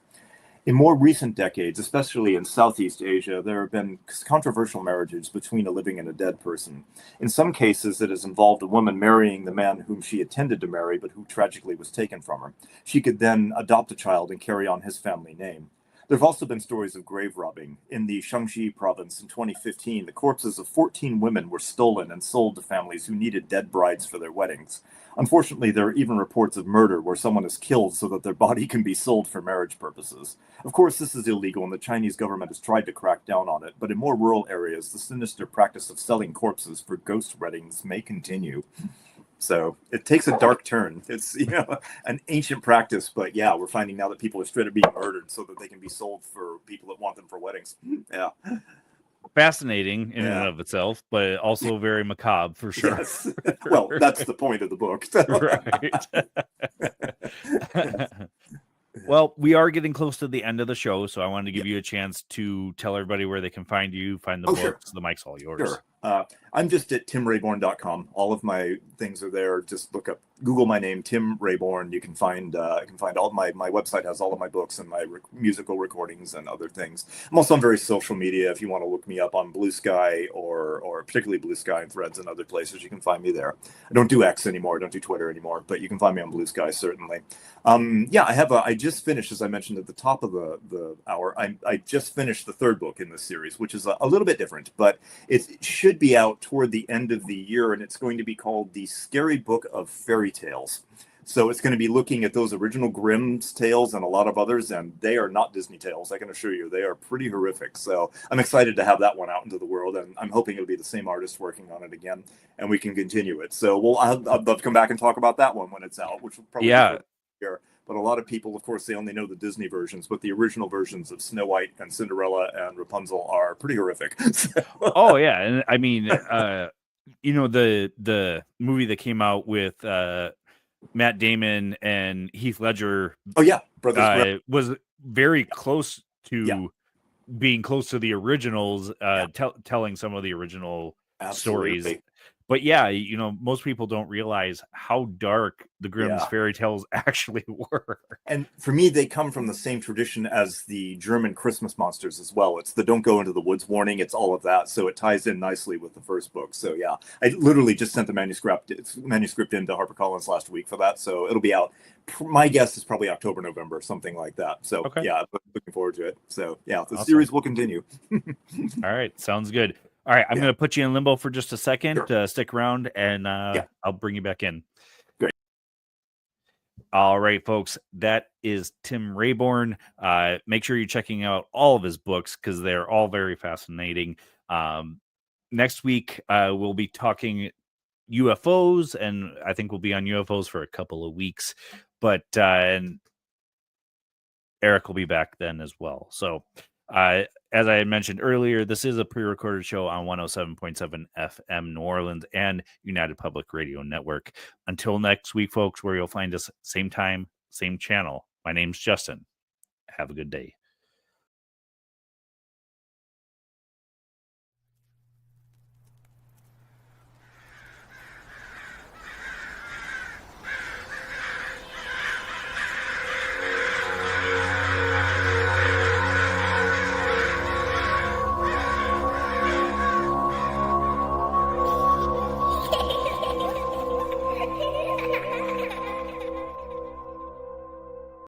In more recent decades, especially in Southeast Asia, there have been controversial marriages between a living and a dead person. In some cases, it has involved a woman marrying the man whom she intended to marry, but who tragically was taken from her. She could then adopt a child and carry on his family name. There have also been stories of grave robbing. In the Shaanxi province in 2015, the corpses of 14 women were stolen and sold to families who needed dead brides for their weddings. Unfortunately, there are even reports of murder where someone is killed so that their body can be sold for marriage purposes. Of course, this is illegal and the Chinese government has tried to crack down on it, but in more rural areas, the sinister practice of selling corpses for ghost weddings may continue. So it takes a dark turn. It's, an ancient practice, but yeah, we're finding now that people are straight up being murdered so that they can be sold for people that want them for weddings. Yeah. Fascinating in and of itself, but also very macabre for sure. Yes. Well, that's the point of the book. Right. Well, we are getting close to the end of the show, so I wanted to give you a chance to tell everybody where they can find you, find the books. Sure. The mic's all yours. Sure. I'm just at timrayborn.com. All of my things are there. Just Google my name, Tim Rayborn. You can find all my website has all of my books and my musical recordings and other things. I'm also on various social media. If you want to look me up on Blue Sky or particularly Blue Sky and Threads and other places, you can find me there. I don't do X anymore. I don't do Twitter anymore, but you can find me on Blue Sky certainly. I just finished, as I mentioned at the top of the hour, I just finished the third book in this series, which is a little bit different, but it should be out toward the end of the year, and it's going to be called The Scary Book of Fairy Tales. So it's going to be looking at those original Grimm's tales and a lot of others, and they are not Disney tales, I can assure you. They are pretty horrific. So I'm excited to have that one out into the world, and I'm hoping it'll be the same artist working on it again, and we can continue it. So I'd love to come back and talk about that one when it's out, which will probably be here. But a lot of people, of course, they only know the Disney versions, but the original versions of Snow White and Cinderella and Rapunzel are pretty horrific. Oh yeah, and I mean, the movie that came out with Matt Damon and Heath Ledger. Oh yeah, Brothers was very close to being close to the originals, telling some of the original stories. But yeah, most people don't realize how dark the Grimm's fairy tales actually were. And for me, they come from the same tradition as the German Christmas monsters as well. It's the don't go into the woods warning. It's all of that. So it ties in nicely with the first book. So yeah, I literally just sent the manuscript into HarperCollins last week for that. So it'll be out. My guess is probably October, November, something like that. So yeah, looking forward to it. So yeah, the series will continue. All right. Sounds good. All right, I'm going to put you in limbo for just a second. Sure. Stick around, and I'll bring you back in. Great. All right, folks. That is Tim Rayborn. Make sure you're checking out all of his books because they're all very fascinating. Next week, we'll be talking UFOs, and I think we'll be on UFOs for a couple of weeks. But and Erik will be back then as well. So, as I had mentioned earlier, this is a pre-recorded show on 107.7 FM New Orleans and United Public Radio Network. Until next week, folks, where you'll find us same time, same channel. My name's Justin. Have a good day.